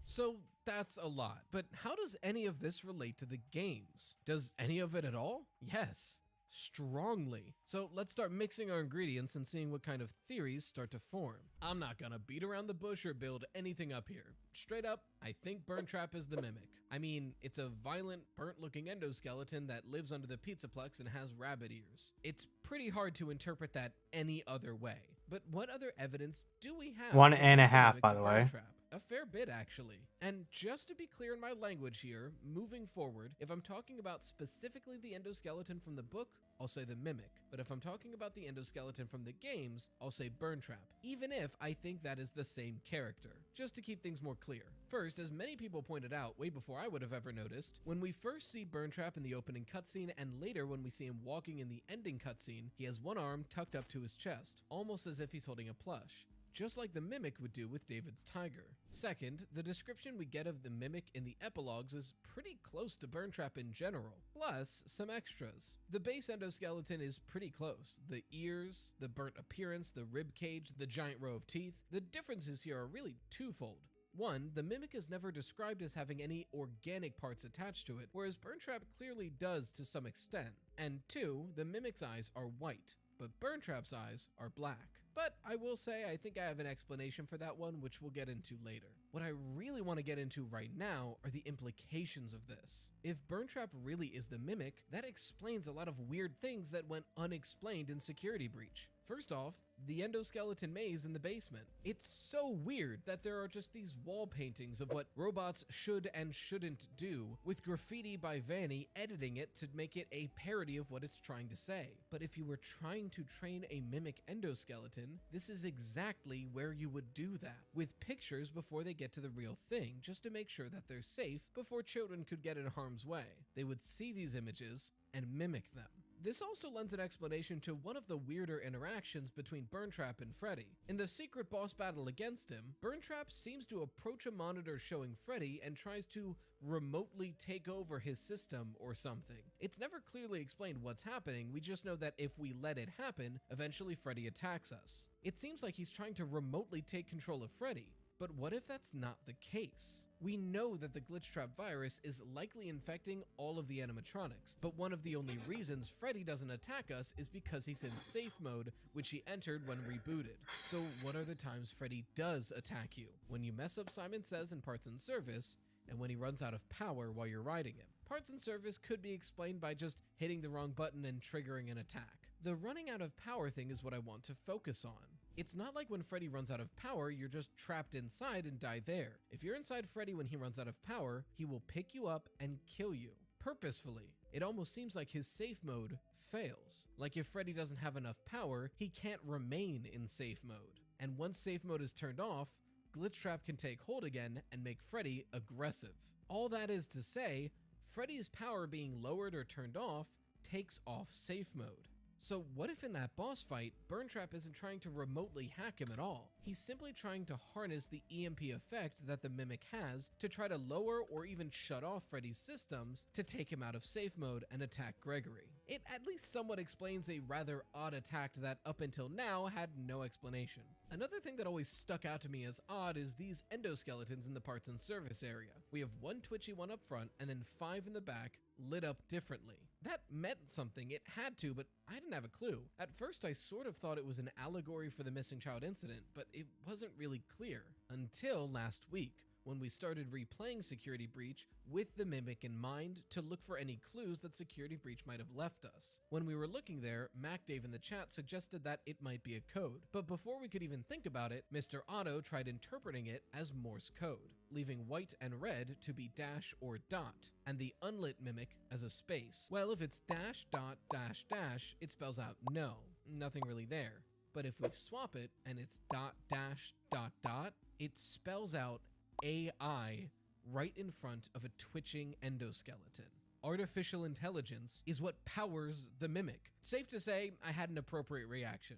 S5: So that's a lot, but how does any of this relate to the games? Does any of it at all? Yes. Strongly. So let's start mixing our ingredients and seeing what kind of theories start to form. I'm not gonna beat around the bush or build anything up here. Straight up, I think Burntrap is the Mimic. I mean, it's a violent, burnt-looking endoskeleton that lives under the Pizzaplex and has rabbit ears. It's pretty hard to interpret that any other way. But what other evidence do we have?
S1: 1.5, by the way.
S5: Burntrap? A fair bit, actually. And just to be clear in my language here, moving forward, if I'm talking about specifically the endoskeleton from the book, I'll say the Mimic. But if I'm talking about the endoskeleton from the games, I'll say Burntrap, even if I think that is the same character. Just to keep things more clear. First, as many people pointed out way before I would have ever noticed, when we first see Burntrap in the opening cutscene and later when we see him walking in the ending cutscene, he has one arm tucked up to his chest, almost as if he's holding a plush, just like the Mimic would do with David's tiger. Second, the description we get of the Mimic in the epilogues is pretty close to Burntrap in general, plus some extras. The base endoskeleton is pretty close. The ears, the burnt appearance, the rib cage, the giant row of teeth. The differences here are really twofold. One, the Mimic is never described as having any organic parts attached to it, whereas Burntrap clearly does to some extent. And two, the Mimic's eyes are white, but Burntrap's eyes are black. But I will say I think I have an explanation for that one, which we'll get into later. What I really want to get into right now are the implications of this. If Burntrap really is the Mimic, that explains a lot of weird things that went unexplained in Security Breach. First off, the endoskeleton maze in the basement. It's so weird that there are just these wall paintings of what robots should and shouldn't do, with graffiti by Vanny editing it to make it a parody of what it's trying to say. But if you were trying to train a mimic endoskeleton, this is exactly where you would do that, with pictures before they get to the real thing, just to make sure that they're safe before children could get in harm's way. They would see these images and mimic them. This also lends an explanation to one of the weirder interactions between Burntrap and Freddy. In the secret boss battle against him, Burntrap seems to approach a monitor showing Freddy and tries to remotely take over his system or something. It's never clearly explained what's happening, we just know that if we let it happen, eventually Freddy attacks us. It seems like he's trying to remotely take control of Freddy. But what if that's not the case? We know that the Glitchtrap virus is likely infecting all of the animatronics, but one of the only reasons Freddy doesn't attack us is because he's in safe mode, which he entered when rebooted. So what are the times Freddy does attack you? When you mess up Simon Says in Parts and Service, and when he runs out of power while you're riding him. Parts and Service could be explained by just hitting the wrong button and triggering an attack. The running out of power thing is what I want to focus on. It's not like when Freddy runs out of power, you're just trapped inside and die there. If you're inside Freddy when he runs out of power, he will pick you up and kill you. Purposefully. It almost seems like his safe mode fails. Like if Freddy doesn't have enough power, he can't remain in safe mode. And once safe mode is turned off, Glitchtrap can take hold again and make Freddy aggressive. All that is to say, Freddy's power being lowered or turned off takes off safe mode. So what if in that boss fight, Burntrap isn't trying to remotely hack him at all? He's simply trying to harness the EMP effect that the Mimic has to try to lower or even shut off Freddy's systems to take him out of safe mode and attack Gregory. It at least somewhat explains a rather odd attack that up until now had no explanation. Another thing that always stuck out to me as odd is these endoskeletons in the Parts and Service area. We have one twitchy one up front and then 5 in the back, lit up differently. That meant something, it had to, but I didn't have a clue. At first I sort of thought it was an allegory for the missing child incident, but it wasn't really clear until last week, when we started replaying Security Breach with the Mimic in mind to look for any clues that Security Breach might have left us. When we were looking there, MacDave in the chat suggested that it might be a code, but before we could even think about it, Mr. Otto tried interpreting it as Morse code, leaving white and red to be dash or dot, and the unlit Mimic as a space. Well, if it's dash dot dash dash, it spells out no, nothing really there. But if we swap it and it's dot dash dot dot, it spells out AI right in front of a twitching endoskeleton. Artificial intelligence is what powers the Mimic. Safe to say, I had an appropriate reaction.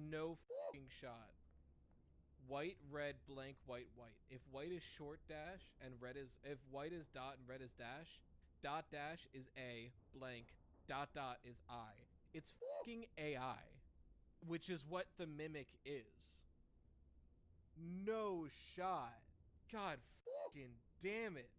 S5: No f***ing shot. White, red, blank, white, white. If white is short dash and red is, if white is dot and red is dash, dot dash is A, blank, dot dot is I. It's f***ing AI, which is what the Mimic is. No shot. God fucking damn it.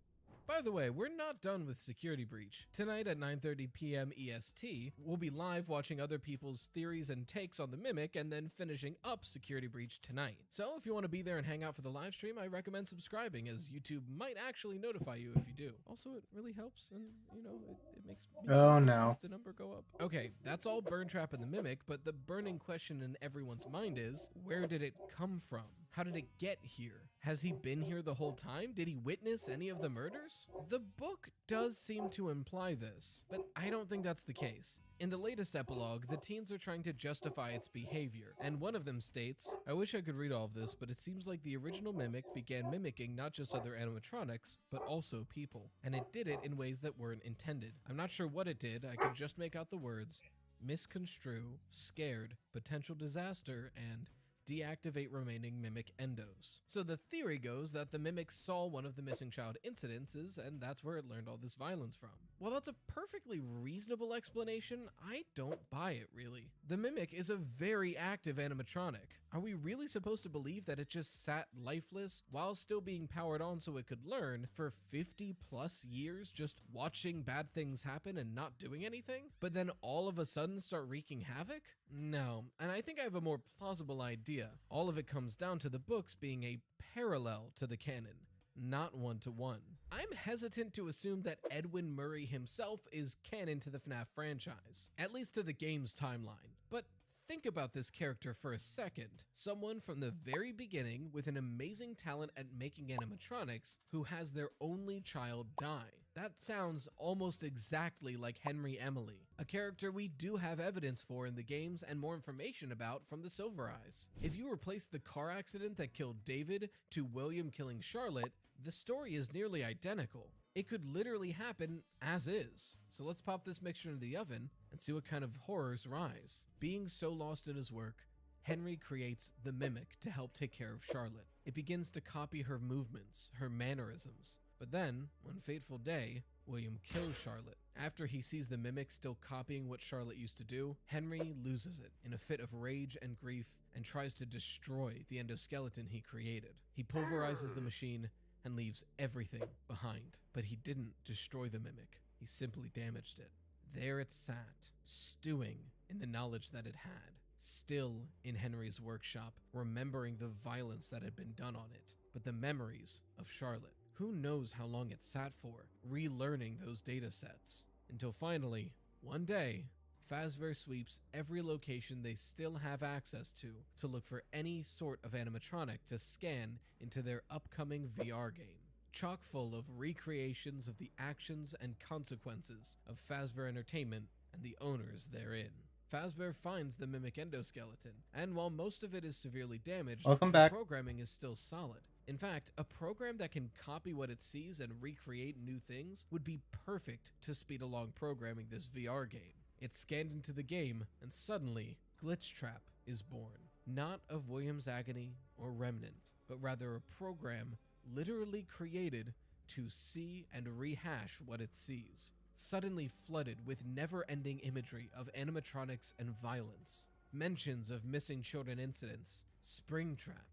S5: By the way, we're not done with Security Breach. Tonight at 9:30 p.m. EST, we'll be live watching other people's theories and takes on the Mimic and then finishing up Security Breach tonight. So if you want to be there and hang out for the live stream, I recommend subscribing, as YouTube might actually notify you if you do. Also, it really helps, and you know, it makes me the number go up. Okay, that's all Burntrap and the Mimic, but the burning question in everyone's mind is, where did it come from? How did it get here? Has he been here the whole time? Did he witness any of the murders? The book does seem to imply this, but I don't think that's the case. In the latest epilogue, the teens are trying to justify its behavior, and one of them states, I wish I could read all of this, but it seems like the original Mimic began mimicking not just other animatronics, but also people. And it did it in ways that weren't intended. I'm not sure what it did, I can just make out the words, misconstrue, scared, potential disaster, and deactivate remaining Mimic endos. So the theory goes that the Mimic saw one of the missing child incidences, and that's where it learned all this violence from. While that's a perfectly reasonable explanation, I don't buy it really. The Mimic is a very active animatronic. Are we really supposed to believe that it just sat lifeless while still being powered on so it could learn for 50 plus years just watching bad things happen and not doing anything? But then all of a sudden start wreaking havoc? No, and I think I have a more plausible idea. All of it comes down to the books being a parallel to the canon, not one-to-one. I'm hesitant to assume that Edwin Murray himself is canon to the FNAF franchise, at least to the game's timeline. But think about this character for a second. Someone from the very beginning with an amazing talent at making animatronics who has their only child die. That sounds almost exactly like Henry Emily, a character we do have evidence for in the games and more information about from the Silver Eyes. If you replace the car accident that killed David to William killing Charlotte, the story is nearly identical. It could literally happen as is. So let's pop this mixture into the oven and see what kind of horrors rise. Being so lost in his work, Henry creates the Mimic to help take care of Charlotte. It begins to copy her movements, her mannerisms. But then, one fateful day, William kills Charlotte. After he sees the Mimic still copying what Charlotte used to do, Henry loses it in a fit of rage and grief and tries to destroy the endoskeleton he created. He pulverizes the machine and leaves everything behind. But he didn't destroy the Mimic, he simply damaged it. There it sat, stewing in the knowledge that it had, still in Henry's workshop, remembering the violence that had been done on it, but the memories of Charlotte. Who knows how long it sat for, relearning those data sets, until finally, one day, Fazbear sweeps every location they still have access to look for any sort of animatronic to scan into their upcoming VR game. Chock full of recreations of the actions and consequences of Fazbear Entertainment and the owners therein. Fazbear finds the Mimic endoskeleton, and while most of it is severely damaged,
S1: Welcome
S5: the
S1: back.
S5: programming is still solid. In fact, a program that can copy what it sees and recreate new things would be perfect to speed along programming this VR game. It's scanned into the game, and suddenly, Glitch Trap is born. Not of William's agony or remnant, but rather a program literally created to see and rehash what it sees. Suddenly flooded with never-ending imagery of animatronics and violence, mentions of missing children incidents, Springtrap.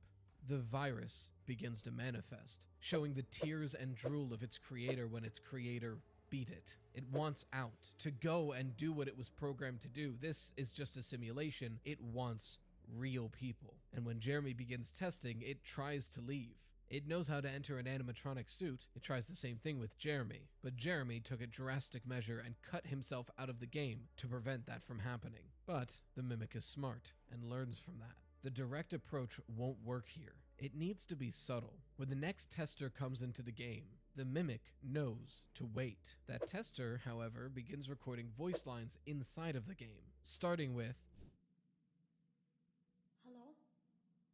S5: The virus begins to manifest, showing the tears and drool of its creator when its creator beat it. It wants out, to go and do what it was programmed to do. This is just a simulation. It wants real people. And when Jeremy begins testing, it tries to leave. It knows how to enter an animatronic suit. It tries the same thing with Jeremy, but Jeremy took a drastic measure and cut himself out of the game to prevent that from happening. But the Mimic is smart and learns from that. The direct approach won't work here. It needs to be subtle. When the next tester comes into the game, the Mimic knows to wait. That tester, however, begins recording voice lines inside of the game, starting with,
S8: Hello?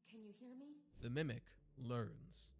S8: Can you hear me?
S5: the Mimic learns.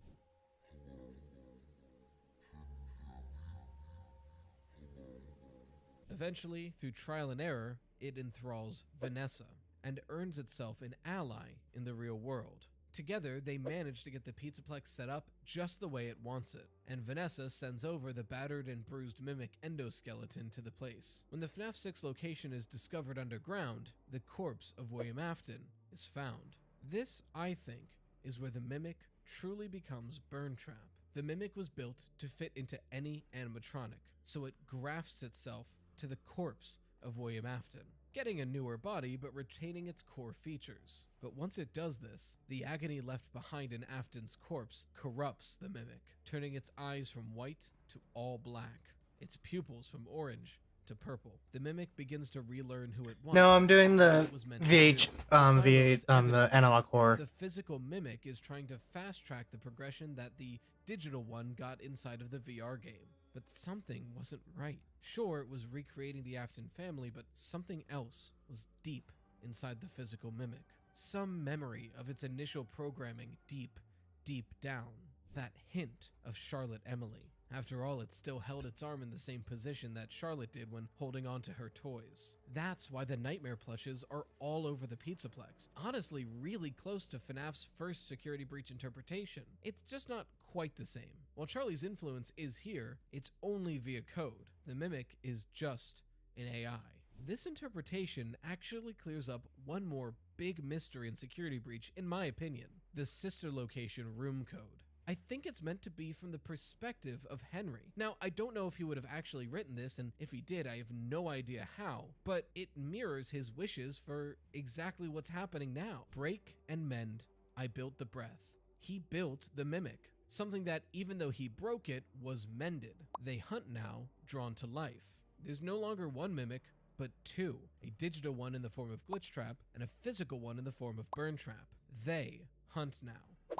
S5: Eventually, through trial and error, it enthralls Vanessa and earns itself an ally in the real world. Together, they manage to get the Pizzaplex set up just the way it wants it, and Vanessa sends over the battered and bruised Mimic endoskeleton to the place. When the FNAF 6 location is discovered underground, the corpse of William Afton is found. This, I think, is where the Mimic truly becomes Burntrap. The Mimic was built to fit into any animatronic, so it grafts itself to the corpse of William Afton, getting a newer body but retaining its core features. But once it does this, the agony left behind in Afton's corpse corrupts the Mimic, turning its eyes from white to all black, its pupils from orange to purple. The Mimic begins to relearn who it was.
S1: No, I'm doing the
S5: what it was meant to
S1: VH,
S5: do. Aside
S1: V8,
S5: its
S1: the
S5: evidence,
S1: analog horror.
S5: the physical Mimic is trying to fast-track the progression that the digital one got inside of the VR game. But something wasn't right. Sure, it was recreating the Afton family, but something else was deep inside the physical Mimic. Some memory of its initial programming deep, deep down. That hint of Charlotte Emily. After all, it still held its arm in the same position that Charlotte did when holding on to her toys. That's why the Nightmare plushes are all over the Pizzaplex. Honestly, really close to FNAF's first security breach interpretation. It's just not quite the same. While Charlie's influence is here, it's only via code. The Mimic is just an AI. This interpretation actually clears up one more big mystery in Security Breach, in my opinion: the sister location room code. I think it's meant to be from the perspective of Henry. Now, I don't know if he would have actually written this, and if he did, I have no idea how, but it mirrors his wishes for exactly what's happening now. Break and mend, I built the breath. He built the Mimic, something that, even though he broke it, was mended. They hunt now, drawn to life. There's no longer one Mimic, but two, a digital one in the form of Glitch Trap and a physical one in the form of Burn Trap. They hunt now.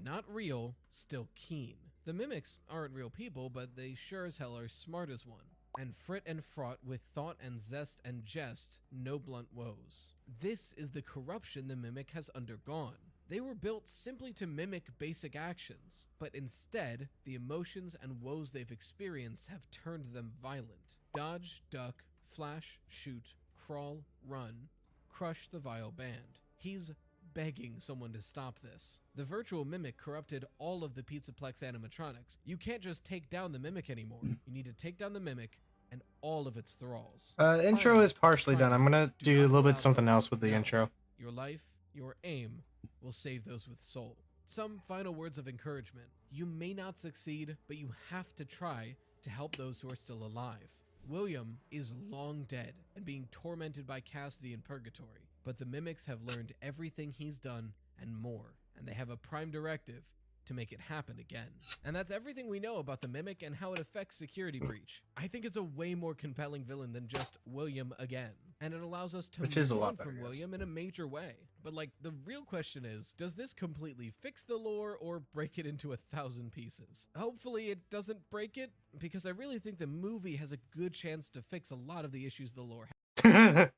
S5: Not real, still keen. The Mimics aren't real people, but they sure as hell are smart as one, and frit and fraught with thought and zest and jest, no blunt woes. This is the corruption the Mimic has undergone. They were built simply to mimic basic actions, but instead, the emotions and woes they've experienced have turned them violent. Dodge, duck, flash, shoot, crawl, run, crush the vile band. He's begging someone to stop this. The virtual Mimic corrupted all of the Pizzaplex animatronics. You can't just take down the Mimic anymore. You need to take down the Mimic and all of its thralls.
S1: The intro is partially done. I'm gonna do a little bit something else with the intro.
S5: Your life, your aim, will save those with soul. Some final words of encouragement. You may not succeed, but you have to try to help those who are still alive. William is long dead and being tormented by Cassidy in purgatory, but the Mimics have learned everything he's done and more, and they have a prime directive to make it happen again. And that's everything we know about the Mimic and how it affects Security Breach. I think it's a way more compelling villain than just William again, and it allows us to move on from William in a major way. But like, the real question is, does this completely fix the lore or break it into 1,000 pieces? Hopefully it doesn't break it, because I really think the movie has a good chance to fix a lot of the issues the lore has.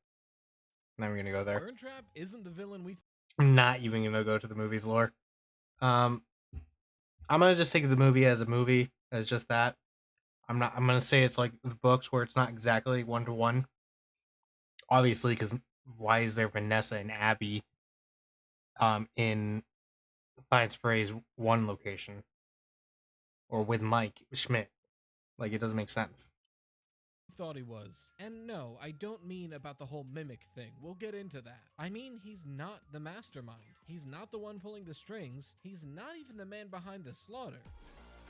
S1: Now we're gonna go there.
S5: Burn Trap isn't the villain we
S1: I'm not even gonna go to the movie's lore. I'm gonna just take the movie as just that. I'm gonna say it's like the books where it's not exactly 1-to-1. Obviously, because why is there Vanessa and Abby in Science Phrase 1 location? Or with Mike Schmidt? Like, it doesn't make sense.
S5: thought he was. And no, I don't mean about the whole Mimic thing. We'll get into that. I mean, he's not the mastermind. He's not the one pulling the strings. He's not even the man behind the slaughter.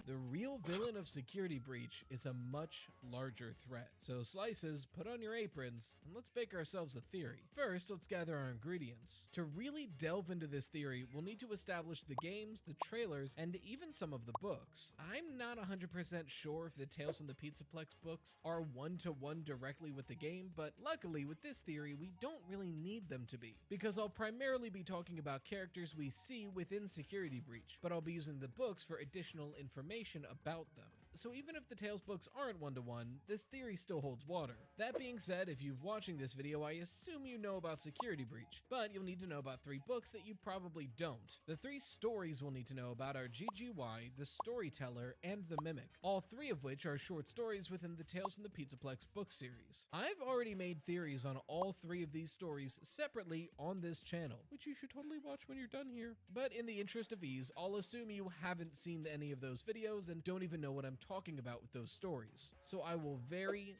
S5: The real villain of Security Breach is a much larger threat. So slices, put on your aprons, and let's bake ourselves a theory. First, let's gather our ingredients. To really delve into this theory, we'll need to establish the games, the trailers, and even some of the books. I'm not 100% sure if the Tales from the Pizzaplex books are one-to-one directly with the game, but luckily with this theory, we don't really need them to be, because I'll primarily be talking about characters we see within Security Breach, but I'll be using the books for additional information about them. So even if the Tales books aren't one-to-one, this theory still holds water. That being said, if you're watching this video, I assume you know about Security Breach, but you'll need to know about 3 books that you probably don't. The 3 stories we'll need to know about are GGY, The Storyteller, and The Mimic, all 3 of which are short stories within the Tales from the Pizzaplex book series. I've already made theories on all 3 of these stories separately on this channel, which you should totally watch when you're done here. But in the interest of ease, I'll assume you haven't seen any of those videos and don't even know what I'm talking about with those stories. So I will very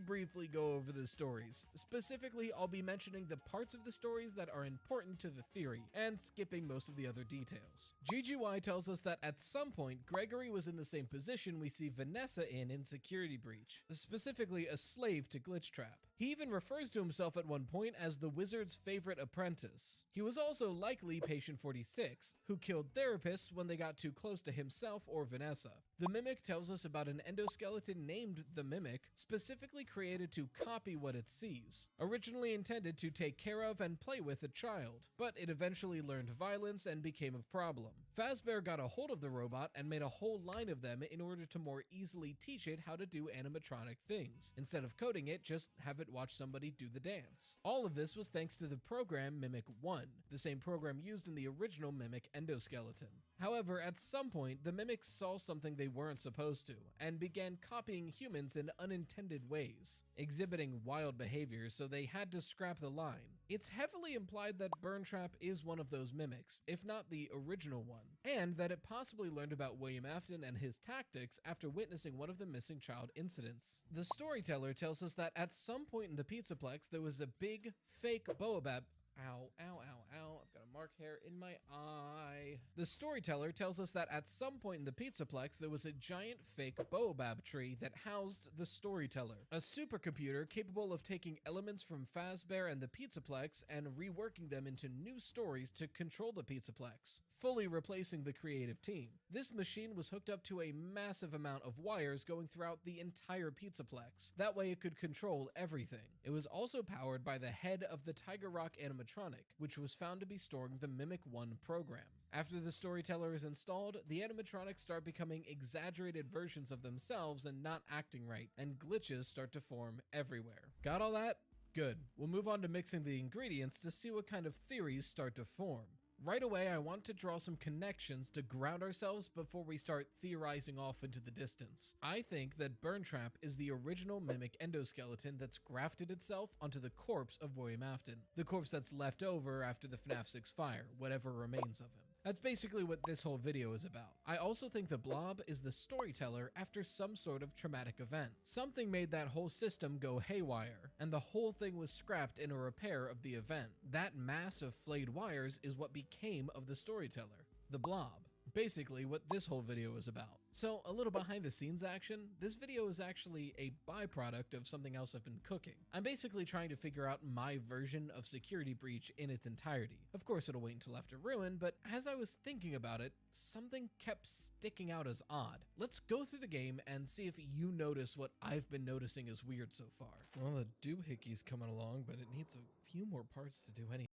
S5: briefly go over the stories. Specifically, I'll be mentioning the parts of the stories that are important to the theory, and skipping most of the other details. GGY tells us that at some point, Gregory was in the same position we see Vanessa in Security Breach, specifically a slave to Glitch Trap. He even refers to himself at one point as the wizard's favorite apprentice. He was also likely Patient 46, who killed therapists when they got too close to himself or Vanessa. The Mimic tells us about an endoskeleton named the Mimic, specifically created to copy what it sees. Originally intended to take care of and play with a child, but it eventually learned violence and became a problem. Fazbear got a hold of the robot and made a whole line of them in order to more easily teach it how to do animatronic things. Instead of coding it, just have it watch somebody do the dance. All of this was thanks to the program Mimic 1, the same program used in the original Mimic endoskeleton. However, at some point, the Mimics saw something they weren't supposed to, and began copying humans in unintended ways, exhibiting wild behavior, so they had to scrap the line. It's heavily implied that Burntrap is one of those Mimics, if not the original one, and that it possibly learned about William Afton and his tactics after witnessing one of the missing child incidents. The storyteller tells us that at some point in the Pizzaplex, there was a big, fake Boabab. Ow, ow, ow, ow, I've got a mark hair in my eye. The storyteller tells us that at some point in the Pizzaplex, there was a giant fake Boabab tree that housed the storyteller, a supercomputer capable of taking elements from Fazbear and the Pizzaplex and reworking them into new stories to control the Pizzaplex, fully replacing the creative team. This machine was hooked up to a massive amount of wires going throughout the entire Pizzaplex. That way it could control everything. It was also powered by the head of the Tiger Rock animatronic, which was found to be storing the Mimic 1 program. After the storyteller is installed, the animatronics start becoming exaggerated versions of themselves and not acting right, and glitches start to form everywhere. Got all that? Good. We'll move on to mixing the ingredients to see what kind of theories start to form. Right away, I want to draw some connections to ground ourselves before we start theorizing off into the distance. I think that Burntrap is the original Mimic endoskeleton that's grafted itself onto the corpse of William Afton, the corpse that's left over after the FNAF 6 fire, whatever remains of him. That's basically what this whole video is about. I also think the Blob is the storyteller after some sort of traumatic event. Something made that whole system go haywire, and the whole thing was scrapped in a repair of the event. That mass of flayed wires is what became of the storyteller, the Blob. Basically what this whole video is about. So a little behind the scenes action, this video is actually a byproduct of something else I've been cooking. I'm basically trying to figure out my version of Security Breach in its entirety. Of course it'll wait until after Ruin, but as I was thinking about it, something kept sticking out as odd. Let's go through the game and see if you notice what I've been noticing as weird so far. Well, the doohickeys coming along, but it needs a few more parts to do anything.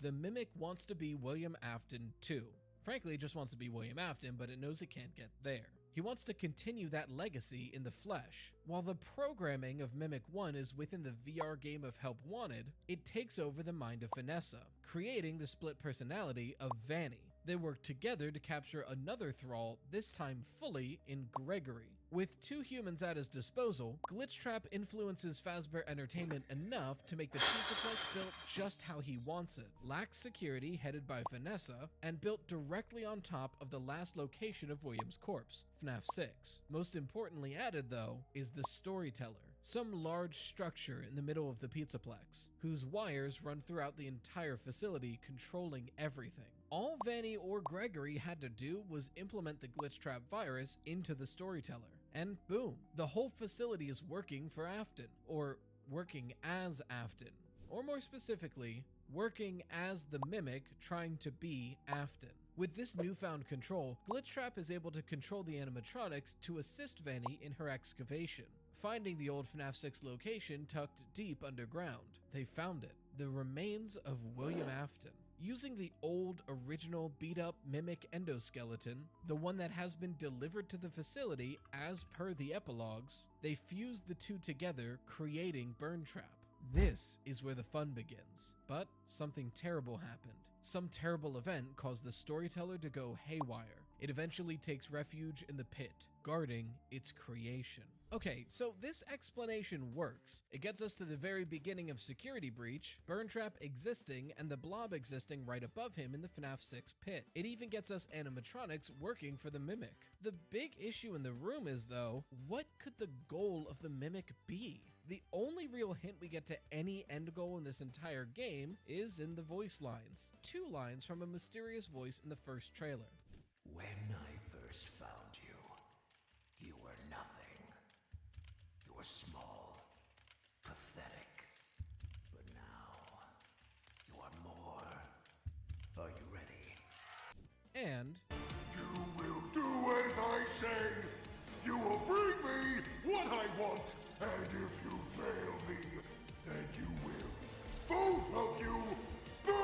S5: The Mimic wants to be William Afton too. Frankly, it just wants to be William Afton, but it knows it can't get there. He wants to continue that legacy in the flesh. While the programming of Mimic 1 is within the VR game of Help Wanted, it takes over the mind of Vanessa, creating the split personality of Vanny. They work together to capture another thrall, this time fully in Gregory. With two humans at his disposal, Glitchtrap influences Fazbear Entertainment enough to make the Pizzaplex built just how he wants it. Lax security headed by Vanessa, and built directly on top of the last location of William's corpse, FNAF 6. Most importantly added though, is the storyteller. Some large structure in the middle of the Pizzaplex, whose wires run throughout the entire facility, controlling everything. All Vanny or Gregory had to do was implement the Glitchtrap virus into the storyteller, and boom, the whole facility is working for Afton, or working as Afton, or more specifically, working as the Mimic trying to be Afton. With this newfound control, Glitchtrap is able to control the animatronics to assist Vanny in her excavation. Finding the old FNAF 6 location tucked deep underground, they found it, the remains of William Afton. Using the old, original, beat-up Mimic endoskeleton, the one that has been delivered to the facility as per the epilogues, they fused the two together, creating Burntrap. This is where the fun begins. But something terrible happened. Some terrible event caused the storyteller to go haywire. It eventually takes refuge in the pit, guarding its creation. Okay, so this explanation works. It gets us to the very beginning of Security Breach, Burntrap existing, and the Blob existing right above him in the FNAF 6 pit. It even gets us animatronics working for the Mimic. The big issue in the room is, though, what could the goal of the Mimic be? The only real hint we get to any end goal in this entire game is in the voice lines. 2 lines from a mysterious voice in the first trailer.
S2: When I first found you, you were nothing. You were small, pathetic. But now, you are more. Are you ready?
S5: And
S4: You will do as I say. You will bring me what I want. And if you fail me, then you will, both of you, burn!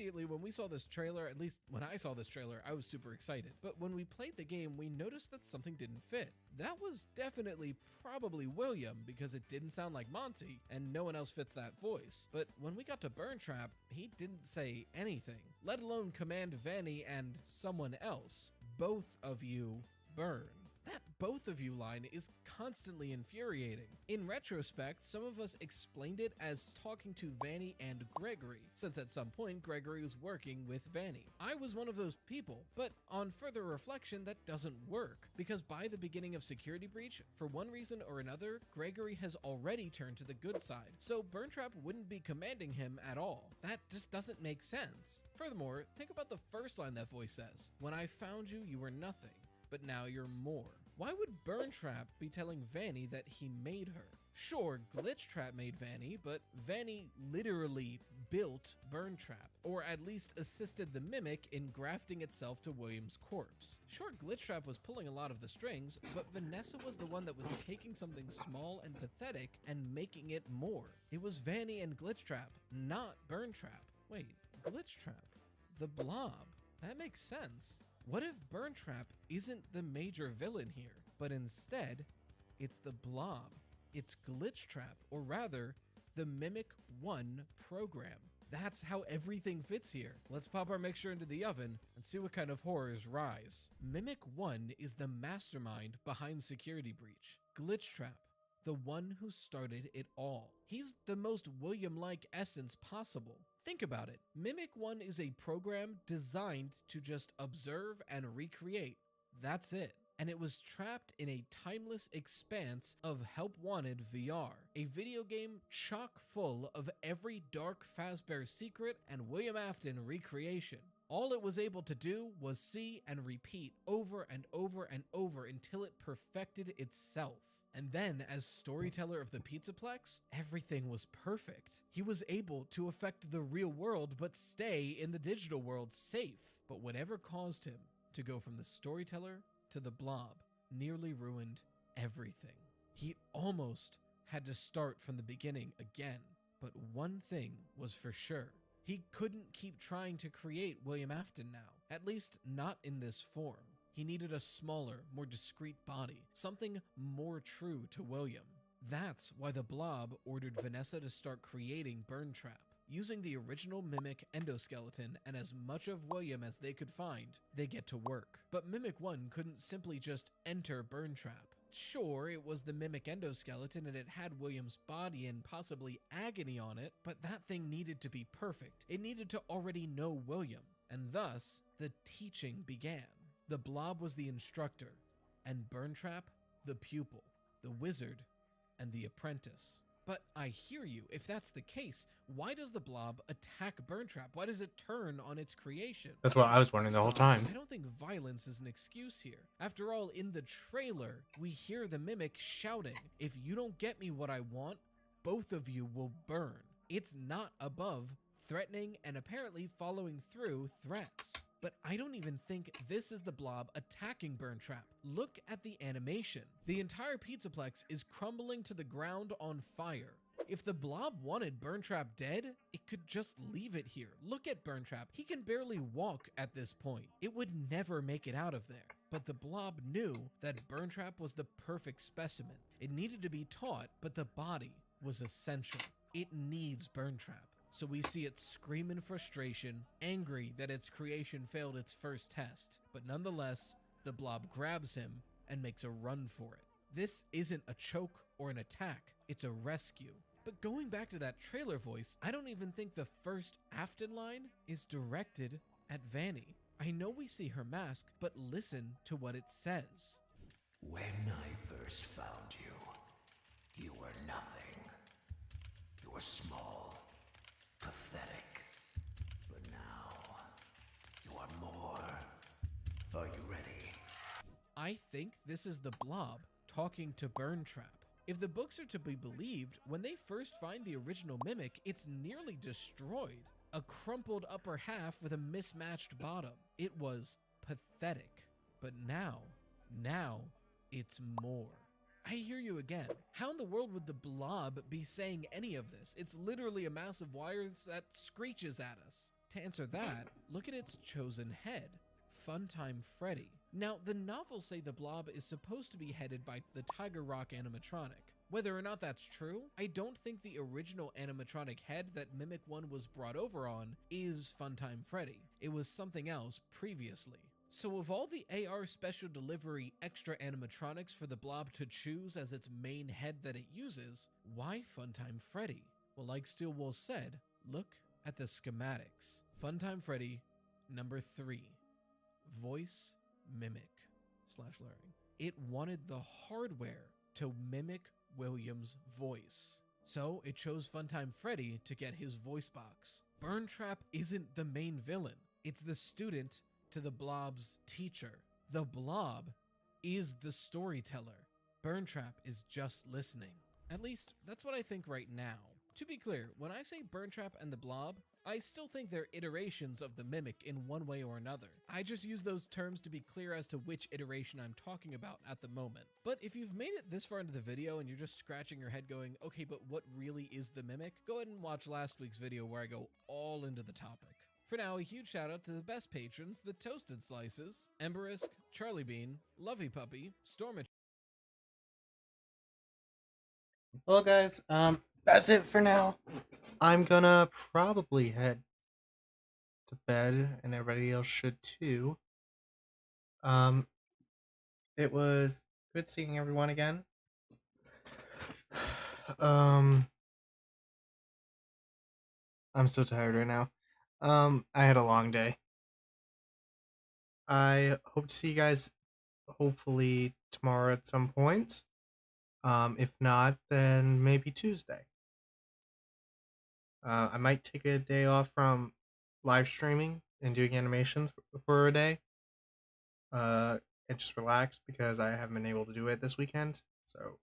S5: Immediately when we saw this trailer, at least when I saw this trailer, I was super excited. But when we played the game, we noticed that something didn't fit. That was definitely probably William because it didn't sound like Monty and no one else fits that voice. But when we got to Burntrap, he didn't say anything, let alone command Vanny and someone else. Both of you burn. That both of you line is constantly infuriating. In retrospect, some of us explained it as talking to Vanny and Gregory, since at some point Gregory was working with Vanny. I was one of those people, but on further reflection that doesn't work, because by the beginning of Security Breach, for one reason or another, Gregory has already turned to the good side, so Burntrap wouldn't be commanding him at all. That just doesn't make sense. Furthermore, think about the first line that voice says, "When I found you, you were nothing, but now you're more." Why would Burntrap be telling Vanny that he made her? Sure, Glitchtrap made Vanny, but Vanny literally built Burntrap, or at least assisted the mimic in grafting itself to William's corpse. Sure, Glitchtrap was pulling a lot of the strings, but Vanessa was the one that was taking something small and pathetic and making it more. It was Vanny and Glitchtrap, not Burntrap. Wait, Glitchtrap? The Blob? That makes sense. What if Burntrap isn't the major villain here, but instead, it's the Blob? It's Glitchtrap, or rather, the Mimic 1 program. That's how everything fits here. Let's pop our mixture into the oven and see what kind of horrors rise. Mimic 1 is the mastermind behind Security Breach. Glitchtrap, the one who started it all. He's the most William-like essence possible. Think about it. Mimic 1 is a program designed to just observe and recreate. That's it. And it was trapped in a timeless expanse of Help Wanted VR, a video game chock full of every dark Fazbear secret and William Afton recreation. All it was able to do was see and repeat over and over and over until it perfected itself. And then, as storyteller of the Pizzaplex, everything was perfect. He was able to affect the real world but stay in the digital world safe. But whatever caused him to go from the storyteller to the Blob nearly ruined everything. He almost had to start from the beginning again. But one thing was for sure. He couldn't keep trying to create William Afton now, at least not in this form. He needed a smaller, more discreet body, something more true to William. That's why the Blob ordered Vanessa to start creating Burntrap. Using the original Mimic endoskeleton and as much of William as they could find, they get to work. But Mimic 1 couldn't simply just enter Burntrap. Sure, it was the Mimic endoskeleton and it had William's body and possibly agony on it, but that thing needed to be perfect. It needed to already know William, and thus, the teaching began. The Blob was the instructor, and Burntrap, the pupil, the wizard, and the apprentice. But I hear you, if that's the case, why does the Blob attack Burntrap? Why does it turn on its creation?
S1: That's what I was wondering the whole time.
S5: I don't think violence is an excuse here. After all, in the trailer, we hear the Mimic shouting, "If you don't get me what I want, both of you will burn." It's not above threatening and apparently following through threats. But I don't even think this is the Blob attacking Burntrap. Look at the animation. The entire Pizzaplex is crumbling to the ground on fire. If the Blob wanted Burntrap dead, it could just leave it here. Look at Burntrap. He can barely walk at this point. It would never make it out of there. But the Blob knew that Burntrap was the perfect specimen. It needed to be taught, but the body was essential. It needs Burntrap. So we see it scream in frustration, angry that its creation failed its first test. But nonetheless, the Blob grabs him and makes a run for it. This isn't a choke or an attack, it's a rescue. But going back to that trailer voice, I don't even think the first Afton line is directed at Vanny. I know we see her mask, but listen to what it says.
S2: When I first found you, you were nothing. You were small, pathetic. But now, you are more. Are you ready?
S5: I think this is the Blob talking to Burntrap. If the books are to be believed, when they first find the original Mimic, it's nearly destroyed. A crumpled upper half with a mismatched bottom. It was pathetic. But now it's more. I hear you again. How in the world would the Blob be saying any of this? It's literally a mass of wires that screeches at us. To answer that, look at its chosen head, Funtime Freddy. Now, the novels say the Blob is supposed to be headed by the Tiger Rock animatronic. Whether or not that's true, I don't think the original animatronic head that Mimic 1 was brought over on is Funtime Freddy. It was something else previously. So of all the AR Special Delivery extra animatronics for the Blob to choose as its main head that it uses, why Funtime Freddy? Well, like Steelwool said, look at the schematics. Funtime Freddy, number 3. Voice mimic / learning. It wanted the hardware to mimic William's voice. So it chose Funtime Freddy to get his voice box. Burntrap isn't the main villain. It's the student to the Blob's teacher. The Blob is the storyteller. Burntrap is just listening. At least, that's what I think right now. To be clear, when I say Burntrap and the Blob, I still think they're iterations of the Mimic in one way or another. I just use those terms to be clear as to which iteration I'm talking about at the moment. But if you've made it this far into the video and you're just scratching your head going, okay, but what really is the Mimic? Go ahead and watch last week's video where I go all into the topic. For now, a huge shout out to the best patrons, the Toasted Slices, Emberisk, Charlie Bean, Lovey Puppy, Stormage.
S1: Well, guys, that's it for now. I'm gonna probably head to bed, and everybody else should too. It was good seeing everyone again. I'm so tired right now. I had a long day. I hope to see you guys hopefully tomorrow at some point. If not, then maybe Tuesday. I might take a day off from live streaming and doing animations for a day. And just relax because I haven't been able to do it this weekend. So